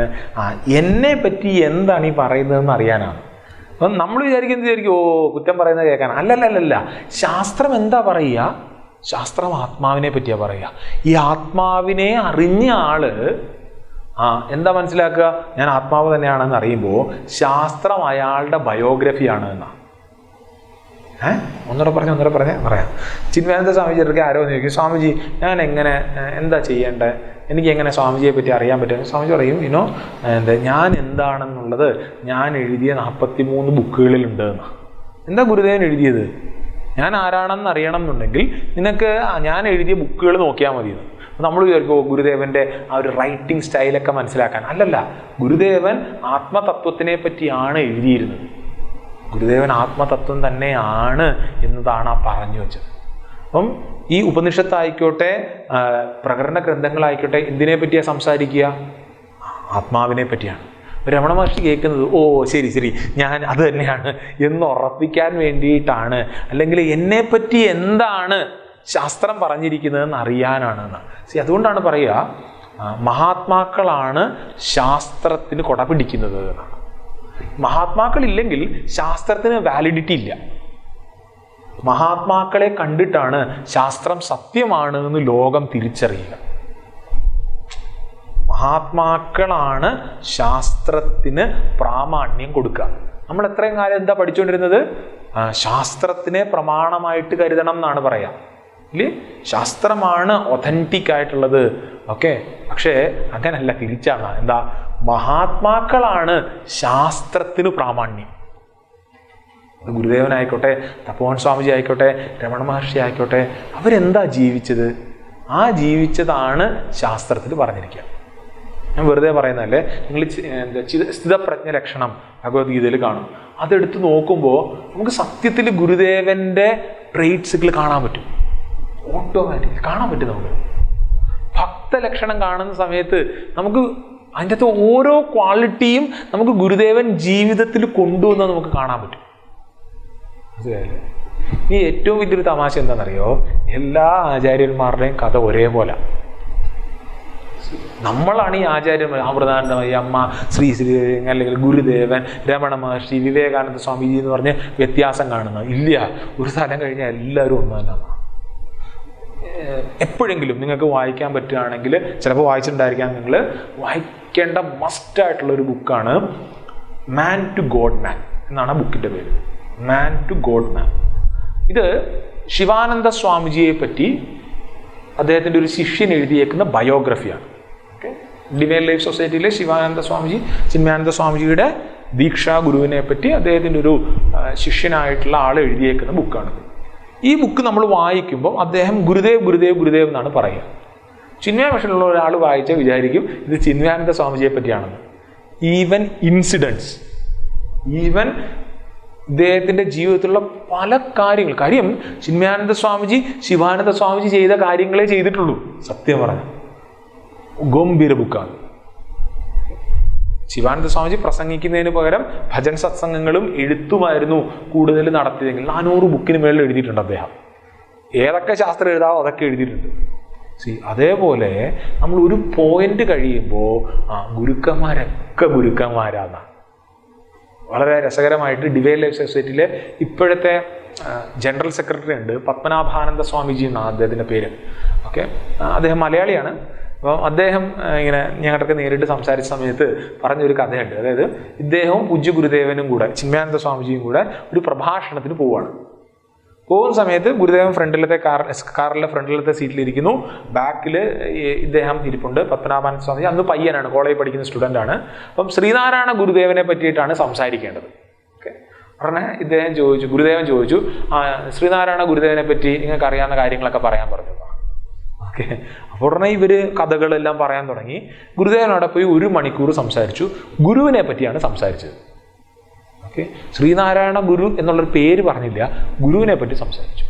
എന്നെ പറ്റി എന്താണ് ഈ പറയുന്നതെന്ന് അറിയാനാണ്. അപ്പം നമ്മൾ വിചാരിക്കും കുറ്റം പറയുന്നത് കേൾക്കാൻ. അല്ലല്ല, ശാസ്ത്രം എന്താ പറയുക? ശാസ്ത്രം ആത്മാവിനെ പറ്റിയാണ് പറയുക. ഈ ആത്മാവിനെ അറിഞ്ഞ ആള് എന്താ മനസ്സിലാക്കുക? ഞാൻ ആത്മാവ് തന്നെയാണെന്ന് അറിയുമ്പോൾ ശാസ്ത്രം അയാളുടെ ബയോഗ്രഫിയാണ് എന്നാണ്. ഒന്നുകൂടെ പറയാം. ചിന്മയാനന്ദ സ്വാമിജിയുടെ ആരോ ചോദിക്കും, സ്വാമിജി ഞാൻ എങ്ങനെ എന്താ ചെയ്യേണ്ടത്, എനിക്ക് എങ്ങനെ സ്വാമിജിയെ പറ്റി അറിയാൻ പറ്റും? സ്വാമിജി പറയും, ഞാൻ എന്താണെന്നുള്ളത് ഞാൻ എഴുതിയ 43 ബുക്കുകളിലുണ്ട് എന്ന്. എന്താ ഗുരുദേവൻ എഴുതിയത്? ഞാൻ ആരാണെന്ന് അറിയണം എന്നുണ്ടെങ്കിൽ നിനക്ക് ഞാൻ എഴുതിയ ബുക്കുകൾ നോക്കിയാൽ മതി. നമ്മൾ വിചാരിക്കും ഗുരുദേവന്റെ ആ ഒരു റൈറ്റിംഗ് സ്റ്റൈലൊക്കെ മനസ്സിലാക്കാൻ. അല്ലല്ല, ഗുരുദേവൻ ആത്മതത്വത്തിനെ പറ്റിയാണ് എഴുതിയിരുന്നത്. ഗുരുദേവൻ ആത്മതത്വം തന്നെയാണ് എന്നതാണ് ആ പറഞ്ഞു വെച്ചത്. അപ്പം ഈ ഉപനിഷത്തായിക്കോട്ടെ പ്രകരണ ഗ്രന്ഥങ്ങളായിക്കോട്ടെ എന്തിനെ പറ്റിയാണ് സംസാരിക്കുക? ആത്മാവിനെ പറ്റിയാണ്. രമണ മഹർഷി കേൾക്കുന്നത് ഓ ശരി ഞാൻ അത് തന്നെയാണ് എന്ന് ഉറപ്പിക്കാൻ വേണ്ടിയിട്ടാണ്, അല്ലെങ്കിൽ എന്നെപ്പറ്റി എന്താണ് ശാസ്ത്രം പറഞ്ഞിരിക്കുന്നതെന്ന് അറിയാനാണ് എന്ന്. അതുകൊണ്ടാണ് പറയുക മഹാത്മാക്കളാണ് ശാസ്ത്രത്തിന് കൊട പിടിക്കുന്നത് എന്നാണ്. മഹാത്മാക്കളില്ലെങ്കിൽ ശാസ്ത്രത്തിന് വാലിഡിറ്റി ഇല്ല. മഹാത്മാക്കളെ കണ്ടിട്ടാണ് ശാസ്ത്രം സത്യമാണ് എന്ന് ലോകം തിരിച്ചറിയുക. മഹാത്മാക്കളാണ് ശാസ്ത്രത്തിന് പ്രാമാണ്യം കൊടുക്കുക. നമ്മൾ എത്രയും കാലം എന്താ പഠിച്ചുകൊണ്ടിരുന്നത്? ശാസ്ത്രത്തിനെ പ്രമാണമായിട്ട് കരുതണം എന്നാണ് പറയാം ഇല്ലേ? ശാസ്ത്രമാണ് ഒതന്റിക് ആയിട്ടുള്ളത്. ഓക്കെ, പക്ഷേ അങ്ങനല്ല, തിരിച്ചാണ്. എന്താ? മഹാത്മാക്കളാണ് ശാസ്ത്രത്തിന് പ്രാമാണ്യം. ഗുരുദേവനായിക്കോട്ടെ, തപോവൻ സ്വാമിജി ആയിക്കോട്ടെ, രമണ മഹർഷി ആയിക്കോട്ടെ, അവരെന്താ ജീവിച്ചത്? ആ ജീവിച്ചതാണ് ശാസ്ത്രത്തിൽ പറഞ്ഞിരിക്കുക. ഞാൻ വെറുതെ പറയുന്നതല്ലേ. നിങ്ങൾ സ്ഥിതപ്രജ്ഞ ലക്ഷണം ഭഗവത്ഗീതയിൽ കാണും. അതെടുത്ത് നോക്കുമ്പോൾ നമുക്ക് സത്യത്തിൽ ഗുരുദേവന്റെ ട്രേറ്റ്സുകൾ കാണാൻ പറ്റും. ഓട്ടോമാറ്റിക് കാണാൻ പറ്റും. നമുക്ക് ഭക്തലക്ഷണം കാണുന്ന സമയത്ത് നമുക്ക് അതിൻ്റെ അകത്ത് ഓരോ ക്വാളിറ്റിയും നമുക്ക് ഗുരുദേവൻ ജീവിതത്തിൽ കൊണ്ടുവന്ന് നമുക്ക് കാണാൻ പറ്റും. ഈ ഏറ്റവും വലിയൊരു തമാശ എന്താണെന്നറിയോ? എല്ലാ ആചാര്യന്മാരുടെയും കഥ ഒരേപോലെ. നമ്മളാണ് ഈ ആചാര്യന്മാർ, അമൃതാനന്ദമയി അമ്മ, ശ്രീ അല്ലെങ്കിൽ ഗുരുദേവൻ, രമണ മഹർഷി, വിവേകാനന്ദ സ്വാമിജി എന്ന് പറഞ്ഞ് വ്യത്യാസം കാണുന്നത് ഇല്ല. ഒരു സ്ഥലം കഴിഞ്ഞാൽ എല്ലാവരും ഒന്ന് തന്നെയാണ്. എപ്പോഴെങ്കിലും നിങ്ങൾക്ക് വായിക്കാൻ പറ്റുകയാണെങ്കിൽ, ചിലപ്പോൾ വായിച്ചിട്ടുണ്ടായിരിക്കാം, നിങ്ങൾ വായിക്കേണ്ട മസ്റ്റായിട്ടുള്ളൊരു ബുക്കാണ് മാൻ ടു ഗോഡ് മാൻ എന്നാണ് ആ ബുക്കിൻ്റെ പേര്. Man to god man. ഇത് ശിവാനന്ദ സ്വാമിജിയെ പറ്റി അദ്ദേഹത്തിൻ്റെ ഒരു ശിഷ്യൻ എഴുതിയേക്കുന്ന ബയോഗ്രഫിയാണ്. ഓക്കെ, ഡിവൈൻ ലൈഫ് സൊസൈറ്റിയിലെ ശിവാനന്ദ സ്വാമിജി, ചിന്മയാനന്ദ സ്വാമിജിയുടെ ദീക്ഷാ ഗുരുവിനെ പറ്റി അദ്ദേഹത്തിൻ്റെ ഒരു ശിഷ്യനായിട്ടുള്ള ആൾ എഴുതിയേക്കുന്ന ബുക്കാണ്. ഈ ബുക്ക് നമ്മൾ വായിക്കുമ്പോൾ അദ്ദേഹം ഗുരുദേവ് എന്നാണ് പറയുക. ചിന്മയ മിഷനിലുള്ള ഒരാൾ വായിച്ചാൽ വിചാരിക്കും ഇത് ചിന്മയാനന്ദ സ്വാമിജിയെ പറ്റിയാണെന്ന്. ഈവൻ ഇൻസിഡൻസ്, ഈവൻ ഇദ്ദേഹത്തിൻ്റെ ജീവിതത്തിലുള്ള പല കാര്യം ചിന്മയാനന്ദ സ്വാമിജി ശിവാനന്ദ സ്വാമിജി ചെയ്ത കാര്യങ്ങളെ ചെയ്തിട്ടുള്ളൂ. സത്യം പറഞ്ഞ ഗംഭീര ബുക്കാണ്. ശിവാനന്ദ സ്വാമിജി പ്രസംഗിക്കുന്നതിന് പകരം ഭജൻ സത്സംഗങ്ങളും എഴുത്തുമായിരുന്നു കൂടുതൽ നടത്തിയതെങ്കിൽ 400 ബുക്കിന് മേളിൽ എഴുതിയിട്ടുണ്ട് അദ്ദേഹം. ഏതൊക്കെ ശാസ്ത്രം എഴുതാമോ അതൊക്കെ എഴുതിയിട്ടുണ്ട്. അതേപോലെ നമ്മൾ ഒരു പോയിന്റ് കഴിയുമ്പോൾ ഗുരുക്കന്മാരൊക്കെ ഗുരുക്കന്മാരാണ്. വളരെ രസകരമായിട്ട് ഡിവൈൻ ലൈഫ് സൊസൈറ്റിയിലെ ഇപ്പോഴത്തെ ജനറൽ സെക്രട്ടറി ഉണ്ട്, പത്മനാഭാനന്ദ സ്വാമിജി എന്നാണ് അദ്ദേഹത്തിൻ്റെ പേര്. ഓക്കെ, അദ്ദേഹം മലയാളിയാണ്. അപ്പം അദ്ദേഹം ഇങ്ങനെ ഞങ്ങളുടെ നേരിട്ട് സംസാരിച്ച സമയത്ത് പറഞ്ഞൊരു കഥയുണ്ട്. അതായത് ഇദ്ദേഹവും പൂജ്യ ഗുരുദേവനും കൂടെ, ചിന്മയാനന്ദ സ്വാമിജിയും കൂടെ ഒരു പ്രഭാഷണത്തിന് പോവുകയാണ്. പോകുന്ന സമയത്ത് ഗുരുദേവൻ കാറിലെ ഫ്രണ്ടിലത്തെ സീറ്റിലിരിക്കുന്നു. ബാക്കിൽ ഇദ്ദേഹം ഇരിപ്പുണ്ട്, പത്മനാഭാനന്ദ സ്വാമിജി. അന്ന് പയ്യനാണ്, കോളേജിൽ പഠിക്കുന്ന സ്റ്റുഡൻ്റാണ്. അപ്പം ശ്രീനാരായണ ഗുരുദേവനെ പറ്റിയിട്ടാണ് സംസാരിക്കേണ്ടത്. ഓക്കെ, ഉടനെ ഗുരുദേവൻ ചോദിച്ചു, ശ്രീനാരായണ ഗുരുദേവനെ പറ്റി നിങ്ങൾക്ക് അറിയാവുന്ന കാര്യങ്ങളൊക്കെ പറയാൻ പറഞ്ഞു. ഓക്കെ, അപ്പോൾ ഉടനെ ഇവർ കഥകളെല്ലാം പറയാൻ തുടങ്ങി. ഗുരുദേവൻ അവിടെ പോയി 1 മണിക്കൂർ സംസാരിച്ചു. ഗുരുവിനെ പറ്റിയാണ് സംസാരിച്ചത്. ഓക്കെ, ശ്രീനാരായണ ഗുരു എന്നുള്ളൊരു പേര് പറഞ്ഞില്ല, ഗുരുവിനെ പറ്റി സംസാരിച്ചു.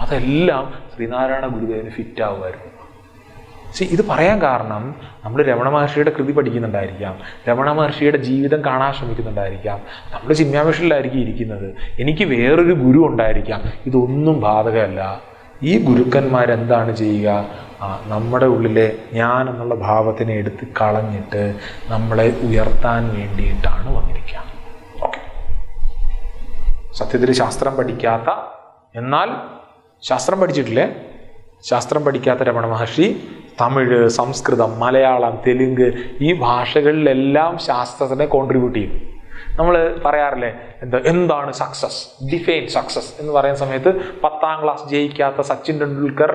അതെല്ലാം ശ്രീനാരായണ ഗുരുദേവന് ഫിറ്റ് ആവുമായിരുന്നു. ഇത് പറയാൻ കാരണം നമ്മൾ രമണ മഹർഷിയുടെ കൃതി പഠിക്കുന്നുണ്ടായിരിക്കാം, രമണ മഹർഷിയുടെ ജീവിതം കാണാൻ ശ്രമിക്കുന്നുണ്ടായിരിക്കാം, നമ്മൾ ചിന്മയാമിഷനിലായിരിക്കും ഇരിക്കുന്നത്, എനിക്ക് വേറൊരു ഗുരു ഉണ്ടായിരിക്കാം. ഇതൊന്നും ബാധകമല്ല. ഈ ഗുരുക്കന്മാരെന്താണ് ചെയ്യുക? നമ്മുടെ ഉള്ളിലെ ഞാൻ എന്നുള്ള ഭാവത്തിനെ എടുത്ത് കളഞ്ഞിട്ട് നമ്മളെ ഉയർത്താൻ വേണ്ടിയിട്ടാണ് വന്നിരിക്കുക. ഓക്കെ, സത്യത്തിൽ ശാസ്ത്രം പഠിക്കാത്ത, എന്നാൽ ശാസ്ത്രം പഠിച്ചിട്ടില്ലേ, ശാസ്ത്രം പഠിക്കാത്ത രമണ മഹർഷി തമിഴ്, സംസ്കൃതം, മലയാളം, തെലുങ്ക് ഈ ഭാഷകളിലെല്ലാം ശാസ്ത്രത്തിനെ കോൺട്രിബ്യൂട്ട് ചെയ്യും. നമ്മൾ പറയാറില്ലേ എന്താണ് സക്സസ്, ഡിഫൈൻ സക്സസ് എന്ന് പറയുന്ന സമയത്ത് 10ാം ക്ലാസ് ജയിക്കാത്ത സച്ചിൻ ടെണ്ടുൽക്കർ,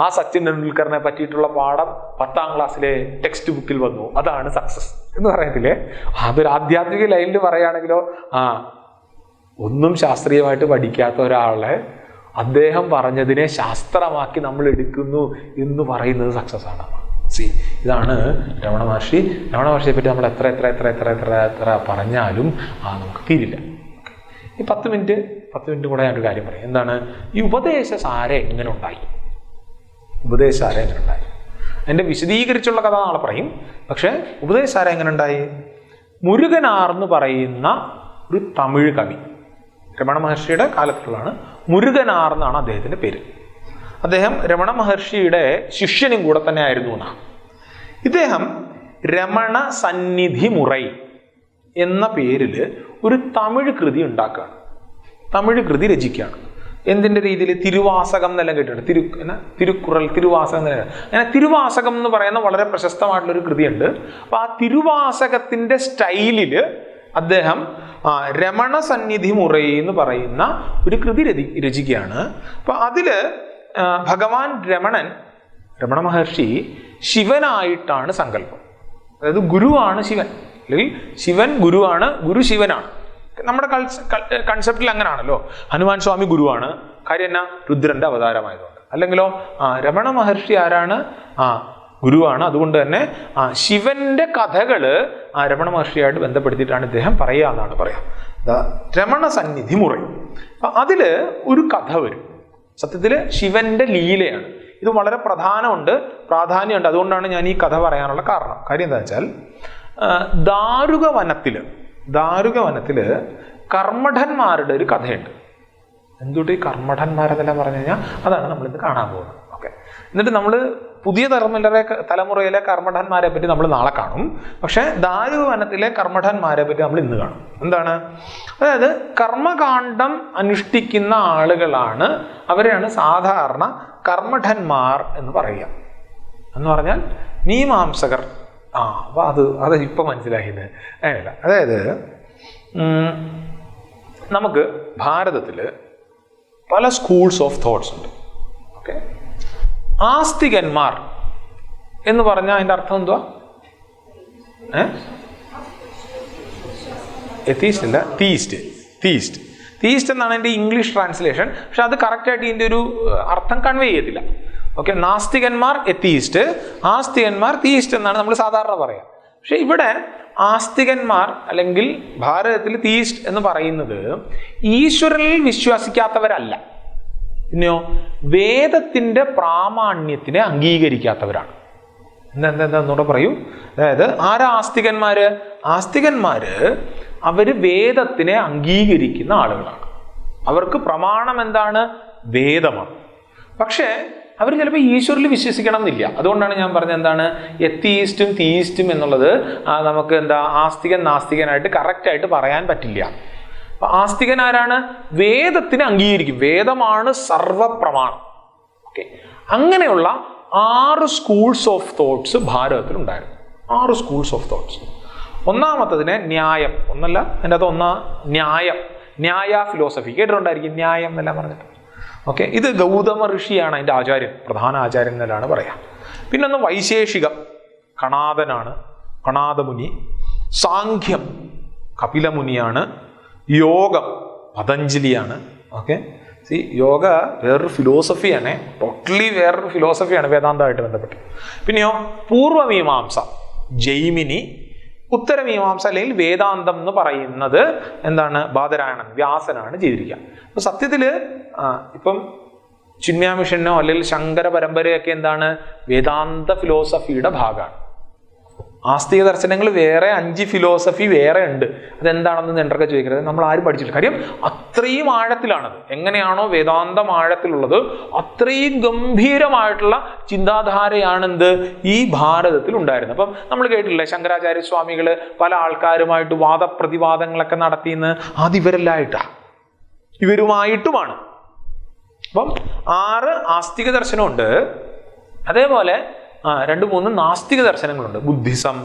ആ സച്ചിൻ ടെണ്ടുൽക്കറിനെ പറ്റിയിട്ടുള്ള പാഠം 10ാം ക്ലാസ്സിലെ ടെക്സ്റ്റ് ബുക്കിൽ വന്നു, അതാണ് സക്സസ് എന്ന് പറയത്തില്ലേ. അതൊരു ആധ്യാത്മിക ലൈനിൽ പറയുകയാണെങ്കിലോ, ഒന്നും ശാസ്ത്രീയമായിട്ട് പഠിക്കാത്ത ഒരാളെ അദ്ദേഹം പറഞ്ഞതിനെ ശാസ്ത്രമാക്കി നമ്മൾ എടുക്കുന്നു എന്ന് പറയുന്നത് സക്സസ് ആണ്. ഇതാണ് രമണ മഹർഷി. രമണ മഹർഷിയെ പറ്റി നമ്മൾ എത്ര എത്ര എത്ര എത്ര എത്ര എത്ര പറഞ്ഞാലും നമുക്ക് തീരില്ല. ഈ 10 മിനിറ്റ് കൂടെ ഞാനൊരു കാര്യം പറയും. എന്താണ് ഈ ഉപദേശസാര എങ്ങനെ ഉണ്ടായി? ഉപദേശസാര എങ്ങനെ ഉണ്ടായി? അതിൻ്റെ വിശദീകരിച്ചുള്ള കഥ നാളെ പറയും. പക്ഷെ ഉപദേശസാര എങ്ങനെ ഉണ്ടായി? മുരുകനാർ എന്ന് പറയുന്ന ഒരു തമിഴ് കവി, രമണ മഹർഷിയുടെ കാലത്തുള്ളതാണ്. മുരുകനാർ എന്നാണ് അദ്ദേഹത്തിൻ്റെ പേര്. അദ്ദേഹം രമണ മഹർഷിയുടെ ശിഷ്യനും കൂടെ തന്നെ ആയിരുന്നു എന്നാണ്. ഇദ്ദേഹം രമണ സന്നിധി മുറൈ എന്ന പേരിൽ ഒരു തമിഴ് കൃതി ഉണ്ടാക്കുകയാണ്, തമിഴ് കൃതി രചിക്കുകയാണ്. എന്തിൻ്റെ രീതിയിൽ? തിരുവാസകം എന്നെല്ലാം കേട്ടിട്ടുണ്ട്. തിരുക്കുറൽ, തിരുവാസകം എന്നെല്ലാം. അങ്ങനെ തിരുവാസകം എന്ന് പറയുന്ന വളരെ പ്രശസ്തമായിട്ടുള്ളൊരു കൃതിയുണ്ട്. അപ്പോൾ ആ തിരുവാസകത്തിൻ്റെ സ്റ്റൈലിൽ അദ്ദേഹം രമണ സന്നിധി മുറൈ എന്ന് പറയുന്ന ഒരു കൃതി രചിക്കുകയാണ്. അപ്പോൾ അതിൽ ഭഗവാൻ രമണ മഹർഷി ശിവനായിട്ടാണ് സങ്കല്പം. അതായത് ഗുരുവാണ് ശിവൻ, അല്ലെങ്കിൽ ശിവൻ ഗുരുവാണ്, ഗുരു ശിവനാണ്. നമ്മുടെ കൺസെപ്റ്റിൽ അങ്ങനെയാണല്ലോ. ഹനുമാൻ സ്വാമി ഗുരുവാണ്, കാര്യം എന്നാ? രുദ്രന്റെ അവതാരമായതുകൊണ്ട്. അല്ലെങ്കിലോ രമണ മഹർഷി ആരാണ്? ഗുരുവാണ്. അതുകൊണ്ട് തന്നെ ശിവന്റെ കഥകള് രമണ മഹർഷിയായിട്ട് ബന്ധപ്പെടുത്തിയിട്ടാണ് ഇദ്ദേഹം പറയുക എന്നാണ് പറയാം. രമണ സന്നിധി മുറൈ. അതില് ഒരു കഥ വരും. സത്യത്തിൽ ശിവന്റെ ലീലയാണ്. ഇത് വളരെ പ്രാധാന്യമുണ്ട്. അതുകൊണ്ടാണ് ഞാൻ ഈ കഥ പറയാനുള്ള കാരണം. കാര്യം എന്താ വെച്ചാൽ, ദാരുക വനത്തില് കർമ്മഠന്മാരുടെ ഒരു കഥയുണ്ട്. എന്തുകൊണ്ട് ഈ കർമ്മഠന്മാരെന്നെല്ലാം പറഞ്ഞു കഴിഞ്ഞാൽ അതാണ് നമ്മളിന്ന് കാണാൻ പോകുന്നത്. ഓക്കെ, എന്നിട്ട് നമ്മൾ പുതിയ തലമുറയിലെ കർമ്മഠന്മാരെ പറ്റി നമ്മൾ നാളെ കാണും. പക്ഷെ ദാരുക വനത്തിലെ കർമ്മഠന്മാരെ പറ്റി നമ്മൾ ഇന്ന് കാണും. എന്താണ്? അതായത് കർമ്മകാണ്ഡം അനുഷ്ഠിക്കുന്ന ആളുകളാണ്, അവരെയാണ് സാധാരണ കർമ്മഠന്മാർ എന്ന് പറയുക. എന്ന് പറഞ്ഞാൽ മീമാംസകർ. അപ്പൊ അത് ഇപ്പൊ മനസ്സിലായത് അങ്ങനെയല്ല. അതായത് നമുക്ക് ഭാരതത്തില് പല സ്കൂൾസ് ഓഫ് തോട്ട്സ് ഉണ്ട്. ഓക്കെ, ആസ്തികന്മാർ എന്ന് പറഞ്ഞാൽ അതിൻ്റെ അർത്ഥം എന്തുവാ? എത്തീസ്റ്റ് അല്ല, തീസ്റ്റ് എന്നാണ് എൻ്റെ ഇംഗ്ലീഷ് ട്രാൻസ്ലേഷൻ. പക്ഷെ അത് കറക്റ്റായിട്ട് ഇതിൻ്റെ ഒരു അർത്ഥം കൺവേ ചെയ്യത്തില്ല. ഓക്കെ, നാസ്തികന്മാർ എത്തീസ്റ്റ്, ആസ്തികന്മാർ തീസ്റ്റ് എന്നാണ് നമ്മൾ സാധാരണ പറയാം. പക്ഷെ ഇവിടെ ആസ്തികന്മാർ അല്ലെങ്കിൽ ഭാരതത്തിൽ തീസ്റ്റ് എന്ന് പറയുന്നത് ഈശ്വരനിൽ വിശ്വസിക്കാത്തവരല്ല, പിന്നെയോ വേദത്തിന്റെ പ്രാമാണ്യത്തിനെ അംഗീകരിക്കാത്തവരാണ്. എന്താ പറയൂ? അതായത് ആരാ ആസ്തികന്മാര്? ആസ്തികന്മാര് അവര് വേദത്തിനെ അംഗീകരിക്കുന്ന ആളുകളാണ്. അവർക്ക് പ്രമാണം എന്താണ്? വേദമാണ്. പക്ഷേ അവർ ചിലപ്പോൾ ഈശ്വരിൽ വിശ്വസിക്കണം എന്നില്ല. അതുകൊണ്ടാണ് ഞാൻ പറഞ്ഞത് എന്താണ്, എത്തീസ്റ്റും തീയിസ്റ്റും എന്നുള്ളത് നമുക്ക് ആസ്തികൻ നാസ്തികനായിട്ട് കറക്റ്റായിട്ട് പറയാൻ പറ്റില്ല. അപ്പൊ ആസ്തികൻ ആരാണ്? വേദത്തിനെ അംഗീകരിക്കും, വേദമാണ് സർവപ്രമാണം. ഓക്കെ, അങ്ങനെയുള്ള 6 സ്കൂൾസ് ഓഫ് തോട്ട്സ് ഭാരതത്തിൽ ഉണ്ടായിരുന്നു. 6 സ്കൂൾസ് ഓഫ് തോട്ട്സ്. ഒന്നാമത്തതിന് ന്യായം, ഒന്നല്ല അതിൻ്റെ അത് ന്യായ ഫിലോസഫി കേട്ടിട്ടുണ്ടായിരിക്കും, ന്യായം എന്നെല്ലാം പറഞ്ഞിട്ട്. ഓക്കെ, ഇത് ഗൗതമ ഋഷിയാണ് അതിൻ്റെ ആചാര്യൻ, പ്രധാന ആചാര്യൻ എന്നല്ലാണ് പറയാം. പിന്നെ ഒന്ന് വൈശേഷികം, കണാദമുനി. സാഖ്യം കപിലമുനിയാണ്. യോഗം പതഞ്ജലിയാണ്. ഓക്കെ, യോഗ വേറൊരു ഫിലോസഫിയാണ്, ടോട്ടലി വേറൊരു ഫിലോസഫിയാണ് വേദാന്തമായിട്ട് ബന്ധപ്പെട്ട്. പിന്നെയോ പൂർവമീമാംസ ജൈമിനി, ഉത്തരമീമാംസ അല്ലെങ്കിൽ വേദാന്തം എന്ന് പറയുന്നത് എന്താണ്? ബാദരായണൻ, വ്യാസനാണ് ചെയ്തിരിക്കുക. അപ്പൊ സത്യത്തില് ഇപ്പം ചിന്മയാമിഷനോ അല്ലെങ്കിൽ ശങ്കര പരമ്പരയൊക്കെ എന്താണ്? വേദാന്ത ഫിലോസഫിയുടെ ഭാഗമാണ്. ആസ്തിക ദർശനങ്ങൾ വേറെ, 5 ഫിലോസഫി വേറെ ഉണ്ട്. അതെന്താണെന്ന് എന്തൊക്കെ ചോദിക്കുന്നത് നമ്മൾ ആരും പഠിച്ചിട്ടില്ല. കാര്യം അത്രയും ആഴത്തിലാണത്. എങ്ങനെയാണോ വേദാന്തം ആഴത്തിലുള്ളത് അത്രയും ഗംഭീരമായിട്ടുള്ള ചിന്താധാരയാണ് ഈ ഭാരതത്തിൽ ഉണ്ടായിരുന്നത്. അപ്പം നമ്മൾ കേട്ടില്ലേ, ശങ്കരാചാര്യ സ്വാമികൾ പല ആൾക്കാരുമായിട്ട് വാദപ്രതിവാദങ്ങളൊക്കെ നടത്തിയെന്ന്. അതിവരെല്ലായിട്ടാണ്, ഇവരുമായിട്ടുമാണ്. അപ്പം 6 ആസ്തിക ദർശനമുണ്ട്. അതേപോലെ 2-3 നാസ്തിക ദർശനങ്ങളുണ്ട്. ബുദ്ധിസം,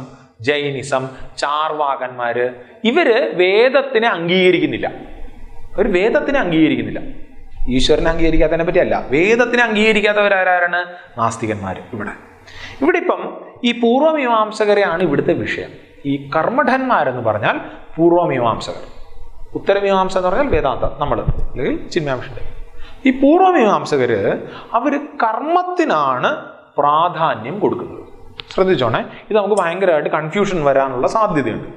ജൈനിസം, ചാർവാകന്മാര്, ഇവര് വേദത്തിനെ അംഗീകരിക്കുന്നില്ല. അവർ വേദത്തിനെ അംഗീകരിക്കുന്നില്ല. ഈശ്വരനെ അംഗീകരിക്കാത്തതിനെ പറ്റിയല്ല, വേദത്തിനെ അംഗീകരിക്കാത്തവരാരാണ്? നാസ്തികന്മാർ. ഇവിടെ ഇപ്പം ഈ പൂർവമീമാംസകരെയാണ് ഇവിടുത്തെ വിഷയം. ഈ കർമ്മഠന്മാരെന്ന് പറഞ്ഞാൽ പൂർവമീമാംസകർ, ഉത്തരമീമാംസ എന്ന് പറഞ്ഞാൽ വേദാന്തം, നമ്മൾ അല്ലെങ്കിൽ ചിന്മയാംശന്റെ. ഈ പൂർവമീമാംസകര് അവർ കർമ്മത്തിനാണ് പ്രാധാന്യം കൊടുക്കുന്നത്. ശ്രദ്ധിച്ചോണേ, ഇത് നമുക്ക് ഭയങ്കരമായിട്ട് കൺഫ്യൂഷൻ വരാനുള്ള സാധ്യതയുണ്ട്.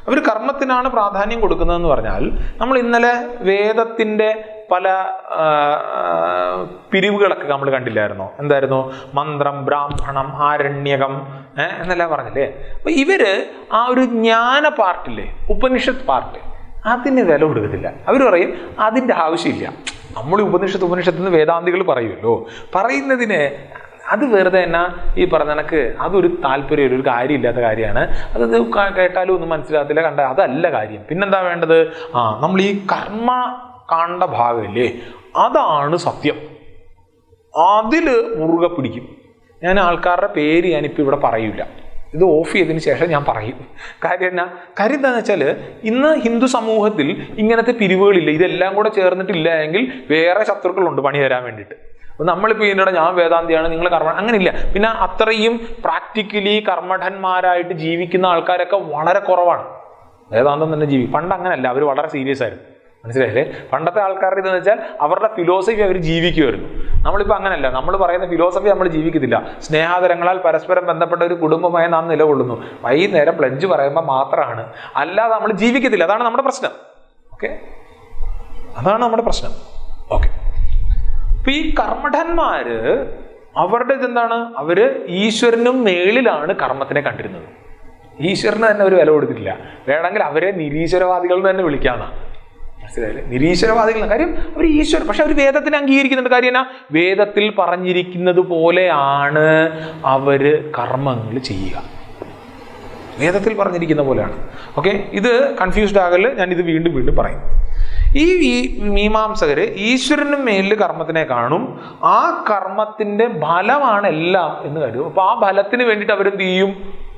അവർ കർമ്മത്തിനാണ് പ്രാധാന്യം കൊടുക്കുന്നതെന്ന് പറഞ്ഞാൽ, നമ്മൾ ഇന്നലെ വേദത്തിൻ്റെ പല പിരിവുകളൊക്കെ നമ്മൾ കണ്ടില്ലായിരുന്നോ? എന്തായിരുന്നു? മന്ത്രം, ബ്രാഹ്മണം, ആരണ്യകം എന്നെല്ലാം പറഞ്ഞില്ലേ? അപ്പൊ ഇവര് ആ ഒരു ജ്ഞാന പാർട്ടില്ലേ, ഉപനിഷത്ത് പാർട്ട്, അതിന് വില കൊടുക്കത്തില്ല. അവർ പറയും അതിൻ്റെ ആവശ്യമില്ല. നമ്മൾ ഉപനിഷത്ത് വേദാന്തികൾ പറയുമല്ലോ, പറയുന്നതിന് അത് വെറുതെ തന്നെ ഈ പറഞ്ഞ കണക്ക് അതൊരു താല്പര്യം, ഒരു കാര്യമില്ലാത്ത കാര്യമാണ്. അത് കേട്ടാലും ഒന്നും മനസ്സിലാകത്തില്ല, കണ്ട അതല്ല കാര്യം. പിന്നെന്താ വേണ്ടത്? നമ്മൾ ഈ കർമ്മ കാണ്ട ഭാഗമില്ലേ, അതാണ് സത്യം. അതില് മുറുകെ പിടിക്കും. ഞാൻ ആൾക്കാരുടെ പേര് ഞാനിപ്പോൾ ഇവിടെ പറയൂല, ഇത് ഓഫ് ചെയ്തതിന് ശേഷം ഞാൻ പറയും. കാര്യം എന്താണെന്ന് വെച്ചാൽ, ഇന്ന് ഹിന്ദു സമൂഹത്തിൽ ഇങ്ങനത്തെ പിരിവുകളില്ല. ഇതെല്ലാം കൂടെ ചേർന്നിട്ടില്ല എങ്കിൽ വേറെ ശത്രുക്കളുണ്ട് പണി തരാൻ വേണ്ടിയിട്ട്. അപ്പം നമ്മളിപ്പോൾ ഇതിൻ്റെ ഞാൻ വേദാന്തിയാണ്, നിങ്ങൾ കർമ്മ, അങ്ങനെയില്ല. പിന്നെ അത്രയും പ്രാക്ടിക്കലി കർമ്മഠന്മാരായിട്ട് ജീവിക്കുന്ന ആൾക്കാരൊക്കെ വളരെ കുറവാണ്. വേദാന്തം തന്നെ പണ്ട് അങ്ങനെയല്ല, അവർ വളരെ സീരിയസ് ആയിരുന്നു. മനസ്സിലായില്ലേ? പണ്ടത്തെ ആൾക്കാരുടെ ഇതെന്ന് വെച്ചാൽ അവരുടെ ഫിലോസഫി അവർ ജീവിക്കുമായിരുന്നു. നമ്മളിപ്പോൾ അങ്ങനെയല്ല, നമ്മൾ പറയുന്ന ഫിലോസഫി നമ്മൾ ജീവിക്കത്തില്ല. സ്നേഹാദരങ്ങളാൽ പരസ്പരം ബന്ധപ്പെട്ട ഒരു കുടുംബമായി നാം നിലകൊള്ളുന്നു. വൈകുന്നേരം പ്ലഡ്ജ് പറയുമ്പോൾ മാത്രമാണ്, അല്ലാതെ നമ്മൾ ജീവിക്കത്തില്ല. അതാണ് നമ്മുടെ പ്രശ്നം. ഓക്കെ, അതാണ് നമ്മുടെ പ്രശ്നം. ഓക്കെ, അപ്പൊ ഈ കർമ്മഠന്മാര് അവരുടെ ഇതെന്താണ്? അവര് ഈശ്വരനും മേളിലാണ് കർമ്മത്തിനെ കണ്ടിരുന്നത്. ഈശ്വരന് തന്നെ അവർ വില കൊടുത്തിട്ടില്ല. വേണമെങ്കിൽ അവരെ നിരീശ്വരവാദികൾ എന്ന് തന്നെ വിളിക്കാമെന്നാണ്. മനസ്സിലായില്ലേ? നിരീശ്വരവാദികൾ. കാര്യം അവർ ഈശ്വരൻ, പക്ഷെ അവർ വേദത്തിനെ അംഗീകരിക്കുന്നുണ്ട്. കാര്യം എന്നാ? വേദത്തിൽ പറഞ്ഞിരിക്കുന്നത് പോലെയാണ് അവര് കർമ്മങ്ങൾ ചെയ്യുക. വേദത്തിൽ പറഞ്ഞിരിക്കുന്ന പോലെയാണ്. ഓക്കെ, ഇത് കൺഫ്യൂസ്ഡ് ആകല്, ഞാൻ ഇത് വീണ്ടും പറയും. ഈ മീമാംസകര് ഈശ്വരനും മേലിൽ കർമ്മത്തിനെ കാണും. ആ കർമ്മത്തിന്റെ ഫലമാണ് എല്ലാം എന്ന് കരുതും. അപ്പൊ ആ ഫലത്തിന് വേണ്ടിയിട്ട് അവരെന്ത് ചെയ്യും?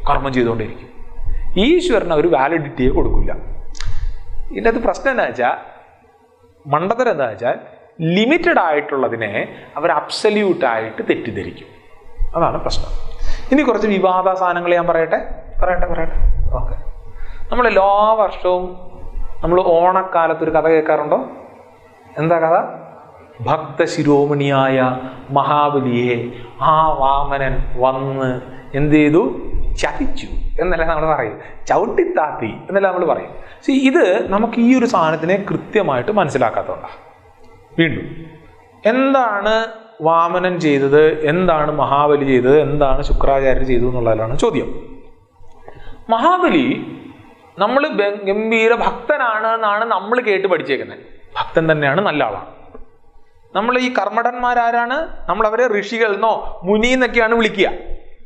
കർമ്മം ചെയ്തുകൊണ്ടിരിക്കും. ഈശ്വരന് അവർ വാലിഡിറ്റിയെ കൊടുക്കില്ല. ഇതിൻ്റെ അത് പ്രശ്നം എന്താ വെച്ചാൽ, മണ്ടത്തരം എന്താ വെച്ചാൽ, ലിമിറ്റഡ് ആയിട്ടുള്ളതിനെ അവർ അബ്സല്യൂട്ടായിട്ട് തെറ്റിദ്ധരിക്കും. അതാണ് പ്രശ്നം. ഇനി കുറച്ച് വിവാദ സാധനങ്ങൾ ഞാൻ പറയട്ടെ. ഓക്കെ, നമ്മൾ എല്ലാ വർഷവും നമ്മൾ ഓണക്കാലത്തൊരു കഥ കേൾക്കാറുണ്ടോ? എന്താ കഥ? ഭക്തശിരോമണിയായ മഹാബലിയെ ആ വാമനൻ വന്ന് എന്ത് ചെയ്തു? ചതിച്ചു എന്നല്ല നമ്മൾ പറയും, ചവിട്ടിത്താത്തി എന്നല്ല നമ്മൾ പറയും. ഇത് നമുക്ക് ഈ ഒരു സാധനത്തിനെ കൃത്യമായിട്ട് മനസ്സിലാക്കാത്തതുകൊണ്ടാണ്. വീണ്ടും, എന്താണ് വാമനൻ ചെയ്തത്, എന്താണ് മഹാബലി ചെയ്തത്, എന്താണ് ശുക്രാചാര്യർ ചെയ്തത് എന്നുള്ളതിലാണ് ചോദ്യം. മഹാബലി നമ്മൾ ഗംഭീര ഭക്തനാണ് എന്നാണ് നമ്മൾ കേട്ട് പഠിച്ചേക്കുന്നത്. ഭക്തൻ തന്നെയാണ്, നല്ല ആളാണ്. നമ്മൾ ഈ കർമ്മഠന്മാരാരാണ്? നമ്മൾ അവരെ ഋഷികൾ എന്നോ മുനി എന്നൊക്കെയാണ് വിളിക്കുക.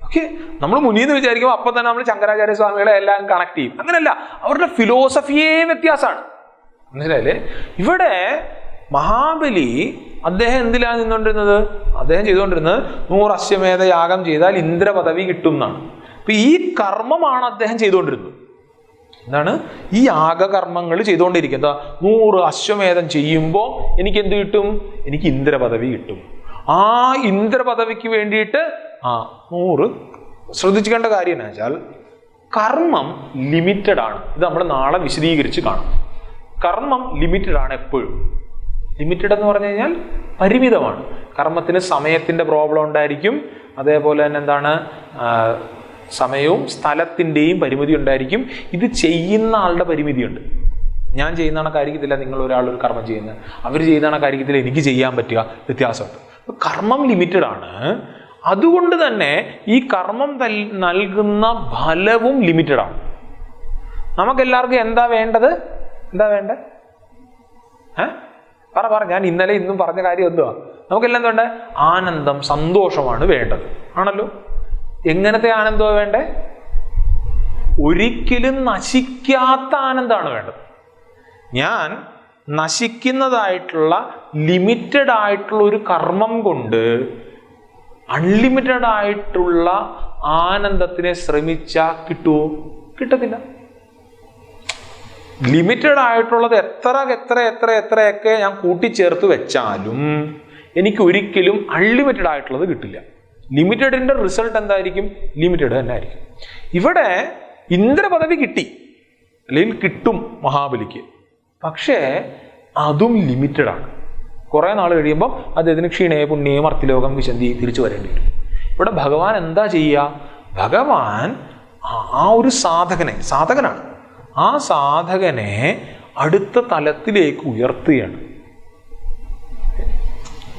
ഓക്കെ, നമ്മൾ മുനി എന്ന് വിചാരിക്കുമ്പോൾ അപ്പം തന്നെ നമ്മൾ ശങ്കരാചാര്യ സ്വാമികളെ എല്ലാം കണക്ട് ചെയ്യും. അങ്ങനെയല്ല, അവരുടെ ഫിലോസഫിയേ വ്യത്യാസമാണ്. മനസ്സിലായില്ലേ? ഇവിടെ മഹാബലി അദ്ദേഹം എന്തിലാണ് നിന്നുകൊണ്ടിരുന്നത്? അദ്ദേഹം ചെയ്തുകൊണ്ടിരുന്നത് 100 അശ്വമേധ യാഗം ചെയ്താൽ ഇന്ദ്ര പദവി കിട്ടും എന്നാണ്. അപ്പൊ ഈ കർമ്മമാണ് അദ്ദേഹം ചെയ്തുകൊണ്ടിരുന്നത്. എന്താണ്? ഈ യാഗകർമ്മങ്ങൾ ചെയ്തുകൊണ്ടിരിക്കുക. 100 അശ്വമേധം ചെയ്യുമ്പോൾ എനിക്ക് എന്ത് കിട്ടും? എനിക്ക് ഇന്ദ്ര പദവി കിട്ടും. ആ ഇന്ദ്ര പദവിക്ക് വേണ്ടിയിട്ട് 100. ശ്രദ്ധിക്കേണ്ട കാര്യം എന്ന് വെച്ചാൽ, കർമ്മം ലിമിറ്റഡ് ആണ്. ഇത് നമ്മൾ നാളെ വിശദീകരിച്ച് കാണും. കർമ്മം ലിമിറ്റഡ് ആണ് എപ്പോഴും. ലിമിറ്റഡ് എന്ന് പറഞ്ഞു കഴിഞ്ഞാൽ പരിമിതമാണ്. കർമ്മത്തിന് സമയത്തിൻ്റെ പ്രോബ്ലം ഉണ്ടായിരിക്കും. അതേപോലെ തന്നെ എന്താണ്, സമയവും സ്ഥലത്തിൻ്റെയും പരിമിതി ഉണ്ടായിരിക്കും. ഇത് ചെയ്യുന്ന ആളുടെ പരിമിതിയുണ്ട്. ഞാൻ ചെയ്യുന്ന കണക്കായിരിക്കത്തില്ല നിങ്ങൾ ഒരാളൊരു കർമ്മം ചെയ്യുന്നത്, അവർ ചെയ്യുന്ന കണക്കായിരിക്കത്തില്ല എനിക്ക് ചെയ്യാൻ പറ്റുക, വ്യത്യാസമുണ്ട്. കർമ്മം ലിമിറ്റഡ് ആണ്. അതുകൊണ്ട് തന്നെ ഈ കർമ്മം നൽകുന്ന ഫലവും ലിമിറ്റഡ് ആണ്. നമുക്കെല്ലാവർക്കും എന്താ വേണ്ടത്? പറ ഞാൻ ഇന്നലെ ഇന്നും പറഞ്ഞ കാര്യം എന്തുവാ? നമുക്കെല്ലാം എന്താ വേണ്ടത്? ആനന്ദം, സന്തോഷമാണ് വേണ്ടത്, ആണല്ലോ. എങ്ങനത്തെ ആനന്ദമാണ് വേണ്ടേ? ഒരിക്കലും നശിക്കാത്ത ആനന്ദമാണ് വേണ്ടത്. ഞാൻ നശിക്കുന്നതായിട്ടുള്ള ലിമിറ്റഡ് ആയിട്ടുള്ള ഒരു കർമ്മം കൊണ്ട് അൺലിമിറ്റഡ് ആയിട്ടുള്ള ആനന്ദത്തിനെ ശ്രമിച്ചാൽ കിട്ടുമോ? കിട്ടത്തില്ല. ലിമിറ്റഡ് ആയിട്ടുള്ളത് എത്രയൊക്കെ ഞാൻ കൂട്ടിച്ചേർത്ത് വെച്ചാലും എനിക്ക് ഒരിക്കലും അൺലിമിറ്റഡ് ആയിട്ടുള്ളത് കിട്ടില്ല. ലിമിറ്റഡിന്റെ റിസൾട്ട് എന്തായിരിക്കും? ലിമിറ്റഡ് തന്നെ ആയിരിക്കും. ഇവിടെ ഇന്ദ്രപദവി കിട്ടി, അല്ലെങ്കിൽ കിട്ടും മഹാബലിക്ക്. പക്ഷേ അതും ലിമിറ്റഡ് ആണ്. കുറെ നാൾ കഴിയുമ്പം അദ്ദേഹത്തിന് ക്ഷീണേ പുണ്യേ മർത്തിലോകം വിശന്തി തിരിച്ചു വരേണ്ടി വരും. ഇവിടെ ഭഗവാൻ എന്താ ചെയ്യുക? ഭഗവാൻ ആ ഒരു സാധകനാണ്. ആ സാധകനെ അടുത്ത തലത്തിലേക്ക് ഉയർത്തുകയാണ്.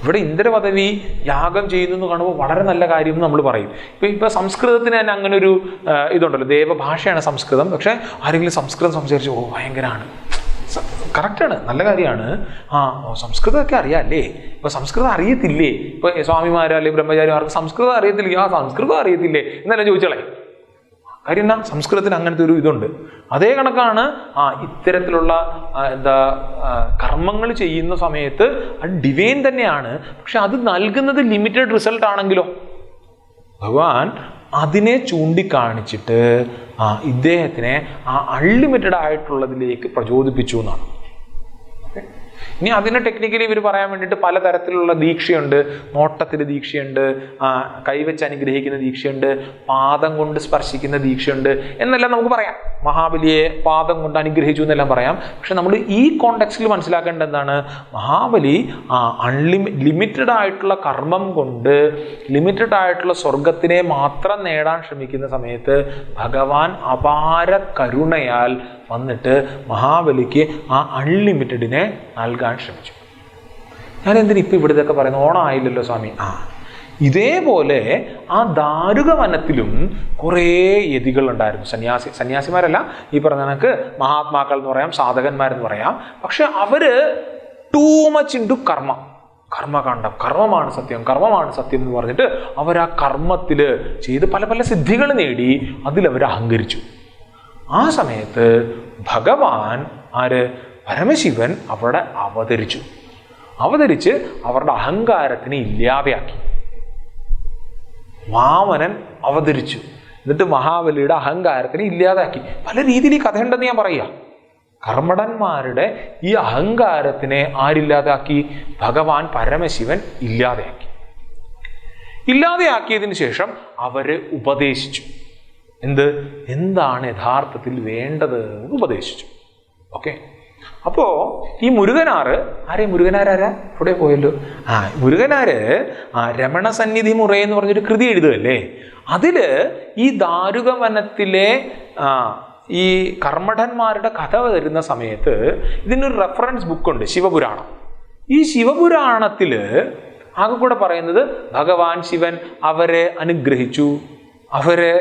ഇവിടെ ഇന്ദ്രപദവി യാഗം ചെയ്യുന്നു കാണുമ്പോൾ വളരെ നല്ല കാര്യം എന്ന് നമ്മൾ പറയും. ഇപ്പൊ സംസ്കൃതത്തിന് തന്നെ അങ്ങനെ ഒരു ഇതുണ്ടല്ലോ, ദേവഭാഷയാണ് സംസ്കൃതം. പക്ഷെ ആരെങ്കിലും സംസ്കൃതം സംസാരിച്ചു ഭയങ്കരമാണ്, കറക്റ്റാണ്, നല്ല കാര്യമാണ്. സംസ്കൃതമൊക്കെ അറിയാമല്ലേ? ഇപ്പൊ സംസ്കൃതം അറിയത്തില്ലേ? ഇപ്പൊ സ്വാമിമാരോ അല്ലെങ്കിൽ ബ്രഹ്മചാരിമാർക്ക് സംസ്കൃതം അറിയത്തില്ലേ? സംസ്കൃതം അറിയത്തില്ലേ എന്നെല്ലാം ചോദിച്ചോളെ. കാര്യം എന്നാ, സംസ്കൃതത്തിന് അങ്ങനത്തെ ഒരു ഇതുണ്ട്. അതേ കണക്കാണ് ഇത്തരത്തിലുള്ള കർമ്മങ്ങൾ ചെയ്യുന്ന സമയത്ത് അത് ഡിവൈൻ തന്നെയാണ്. പക്ഷെ അത് നൽകുന്നത് ലിമിറ്റഡ് റിസൾട്ട് ആണെങ്കിലോ ഭഗവാൻ അതിനെ ചൂണ്ടിക്കാണിച്ചിട്ട് ഇദ്ദേഹത്തിനെ അൺലിമിറ്റഡ് ആയിട്ടുള്ളതിലേക്ക് പ്രചോദിപ്പിച്ചു എന്നാണ്. ഇനി അതിനെ ടെക്നിക്കലി ഇവർ പറയാൻ വേണ്ടിയിട്ട് പലതരത്തിലുള്ള ദീക്ഷയുണ്ട്. നോട്ടത്തിൽ ദീക്ഷയുണ്ട്, കൈവച്ച് അനുഗ്രഹിക്കുന്ന ദീക്ഷയുണ്ട്, പാദം കൊണ്ട് സ്പർശിക്കുന്ന ദീക്ഷയുണ്ട് എന്നെല്ലാം നമുക്ക് പറയാം. മഹാബലിയെ പാദം കൊണ്ട് അനുഗ്രഹിച്ചു എന്നെല്ലാം പറയാം. പക്ഷെ നമ്മൾ ഈ കോണ്ടെക്സ്റ്റിൽ മനസ്സിലാക്കേണ്ടത് എന്താണ്? മഹാബലി ലിമിറ്റഡ് ആയിട്ടുള്ള കർമ്മം കൊണ്ട് ലിമിറ്റഡ് ആയിട്ടുള്ള സ്വർഗത്തിനെ മാത്രം നേടാൻ ശ്രമിക്കുന്ന സമയത്ത് ഭഗവാൻ അപാര കരുണയാൽ വന്നിട്ട് മഹാബലിക്ക് ആ അൺലിമിറ്റഡിനെ നൽകാൻ ശ്രമിച്ചു. ഞാൻ എന്തിനാ ഇപ്പം ഇവിടെ ഇതൊക്കെ പറയുന്നത്? ഓണം ആയില്ലല്ലോ സ്വാമി. ഇതേപോലെ ആ ദാരുക വനത്തിലും കുറേ യതികളുണ്ടായിരുന്നു. സന്യാസിമാരല്ല, ഈ പറഞ്ഞ കണക്ക് മഹാത്മാക്കൾ എന്ന് പറയാം, സാധകന്മാരെന്ന് പറയാം. പക്ഷെ അവര് ടൂ മച്ച് ഇൻടു കർമ്മകാണ്ഡം, കർമ്മമാണ് സത്യം എന്ന് പറഞ്ഞിട്ട് അവർ ആ കർമ്മത്തിൽ ചെയ്ത് പല പല സിദ്ധികൾ നേടി അതിലവർ അഹങ്കരിച്ചു. ആ സമയത്ത് ഭഗവാൻ പരമശിവൻ അവിടെ അവതരിച്ച് അവരുടെ അഹങ്കാരത്തിനെ ഇല്ലാതെയാക്കി. വാമനൻ അവതരിച്ചു, എന്നിട്ട് മഹാബലിയുടെ അഹങ്കാരത്തിനെ ഇല്ലാതാക്കി. പല രീതിയിൽ ഈ കഥയുണ്ടെന്ന് ഞാൻ പറയാം. കർമ്മടന്മാരുടെ ഈ അഹങ്കാരത്തിനെ ആരില്ലാതാക്കി? ഭഗവാൻ പരമശിവൻ ഇല്ലാതെയാക്കിയതിന് ശേഷം അവരെ ഉപദേശിച്ചു. എന്താണ് യഥാർത്ഥത്തിൽ വേണ്ടത് എന്ന് ഉപദേശിച്ചു. ഓക്കെ, അപ്പോ ഈ മുരുകനാറ് മുരുകനാരാ ഇവിടെ പോയല്ലോ. മുരുകനാര് രമണ സന്നിധി മുറ എന്ന് പറഞ്ഞൊരു കൃതി എഴുതുകയല്ലേ. അതില് ഈ ദാരുക വനത്തിലെ ഈ കർമ്മഠന്മാരുടെ കഥ വരുന്ന സമയത്ത് ഇതിനൊരു റെഫറൻസ് ബുക്കുണ്ട്, ശിവപുരാണം. ഈ ശിവപുരാണത്തില് ആകെ കൂടെ പറയുന്നത് ഭഗവാൻ ശിവൻ അവരെ അനുഗ്രഹിച്ചു, അവരെ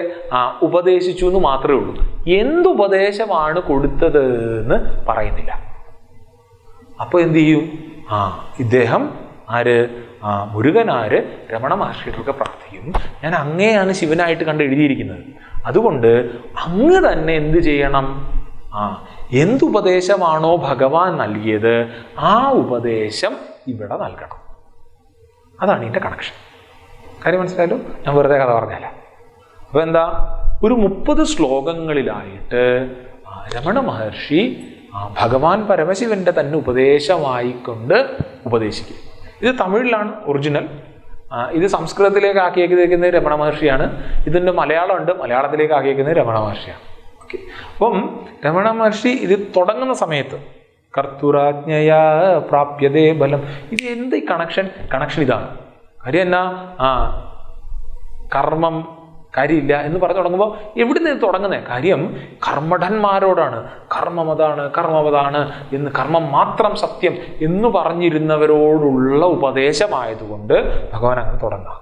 ഉപദേശിച്ചു എന്ന് മാത്രമേ ഉള്ളൂ. എന്തുപദേശമാണ് കൊടുത്തത് എന്ന് പറയുന്നില്ല. അപ്പൊ എന്ത് ചെയ്യും? ഇദ്ദേഹം മുരുകനാര് രമണ മഹർഷിയൊക്കെ പ്രാർത്ഥിക്കും, ഞാൻ അങ്ങനെയാണ് ശിവനായിട്ട് കണ്ട് എഴുതിയിരിക്കുന്നത്, അതുകൊണ്ട് അങ്ങ് തന്നെ എന്ത് ചെയ്യണം? എന്തുപദേശമാണോ ഭഗവാൻ നൽകിയത് ആ ഉപദേശം ഇവിടെ നൽകണം. അതാണ് ഇതിൻ്റെ കണക്ഷൻ. കാര്യം മനസ്സിലായാലും? ഞാൻ വെറുതെ കഥ പറഞ്ഞല്ല. അപ്പൊ എന്താ, ഒരു 30 ശ്ലോകങ്ങളിലായിട്ട് രമണ മഹർഷി ഭഗവാൻ പരമശിവന്റെ തന്നെ ഉപദേശമായിക്കൊണ്ട് ഉപദേശിക്കും. ഇത് തമിഴിലാണ് ഒറിജിനൽ. ഇത് സംസ്കൃതത്തിലേക്ക് ആക്കിയേക്കുന്നത് രമണ മഹർഷിയാണ്. ഇതിൻ്റെ മലയാളമുണ്ട്, മലയാളത്തിലേക്ക് ആക്കിയേക്കുന്നത് രമണ മഹർഷിയാണ്. ഓക്കെ, അപ്പം രമണ മഹർഷി ഇത് തുടങ്ങുന്ന സമയത്ത് കർത്തുരാജ്ഞയാ പ്രാപ്യതേ ബലം. ഇത് എന്ത് കണക്ഷൻ ഇതാണ്. കാര്യം എന്നാ, കർമ്മം കാര്യമില്ല എന്ന് പറഞ്ഞു തുടങ്ങുമ്പോൾ എവിടെ നിന്ന് തുടങ്ങുന്നത്? കാര്യം കർമ്മഠന്മാരോടാണ്. കർമ്മമതാണ് എന്ന്, കർമ്മം മാത്രം സത്യം എന്ന് പറഞ്ഞിരുന്നവരോടുള്ള ഉപദേശമായതുകൊണ്ട് ഭഗവാൻ അങ്ങനെ തുടങ്ങാം.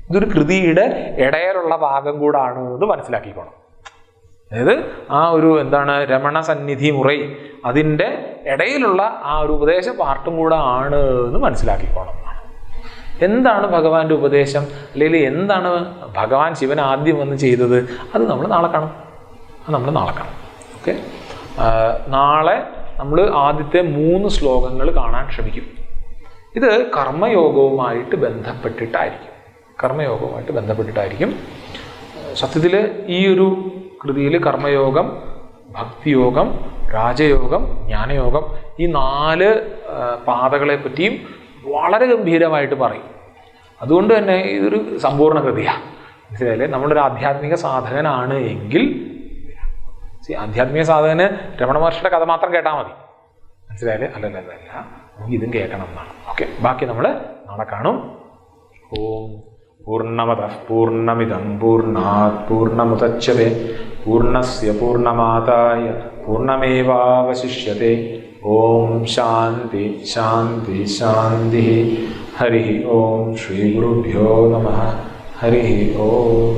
ഇതൊരു കൃതിയുടെ ഇടയിലുള്ള ഭാഗം കൂടാണ് എന്ന് മനസ്സിലാക്കിക്കോണം. അതായത് ആ ഒരു രമണ സന്നിധി മുറ, അതിൻ്റെ ഇടയിലുള്ള ആ ഒരു ഉപദേശ പാർട്ടും കൂടെ ആണ് എന്ന് മനസ്സിലാക്കിക്കോണം. എന്താണ് ഭഗവാന്റെ ഉപദേശം, അല്ലെങ്കിൽ എന്താണ് ഭഗവാൻ ശിവൻ ആദ്യം വന്ന് ചെയ്തത്, അത് നമ്മൾ നാളെ കാണും. ഓക്കെ, നാളെ നമ്മൾ ആദ്യത്തെ 3 ശ്ലോകങ്ങൾ കാണാൻ ശ്രമിക്കും. ഇത് കർമ്മയോഗവുമായിട്ട് ബന്ധപ്പെട്ടിട്ടായിരിക്കും. സത്യത്തിൽ ഈ ഒരു കൃതിയിൽ കർമ്മയോഗം, ഭക്തിയോഗം, രാജയോഗം, ജ്ഞാനയോഗം ഈ 4 പാതകളെ പറ്റിയും വളരെ ഗംഭീരമായിട്ട് പറയും. അതുകൊണ്ട് തന്നെ ഇതൊരു സമ്പൂർണ്ണ കൃതിയാണ്. മനസ്സിലായില്ലേ? നമ്മളൊരു ആധ്യാത്മിക സാധകനാണ് എങ്കിൽ, ആധ്യാത്മിക സാധകന് രമണ മഹർഷിയുടെ കഥ മാത്രം കേട്ടാൽ മതി. മനസ്സിലായില്ലേ? അല്ലല്ല, നമുക്ക് ഇതും കേൾക്കണം എന്നാണ്. ഓക്കെ, ബാക്കി നമ്മൾ നാളെ കാണും. ഓം പൂർണ്ണമതഃ പൂർണ്ണമിദം പൂർണ്ണാത് പൂർണ്ണമുദച്യതേ പൂർണ്ണസ്യ പൂർണ്ണമാദായ പൂർണ്ണമേവാവശിഷ്യതേ. ഓം ശാന്തി ശാന്തി ശാന്തി. ഹരി ഓം. ശ്രീ ഗുരുഭ്യോ നമഃ. ഹരി ഓം.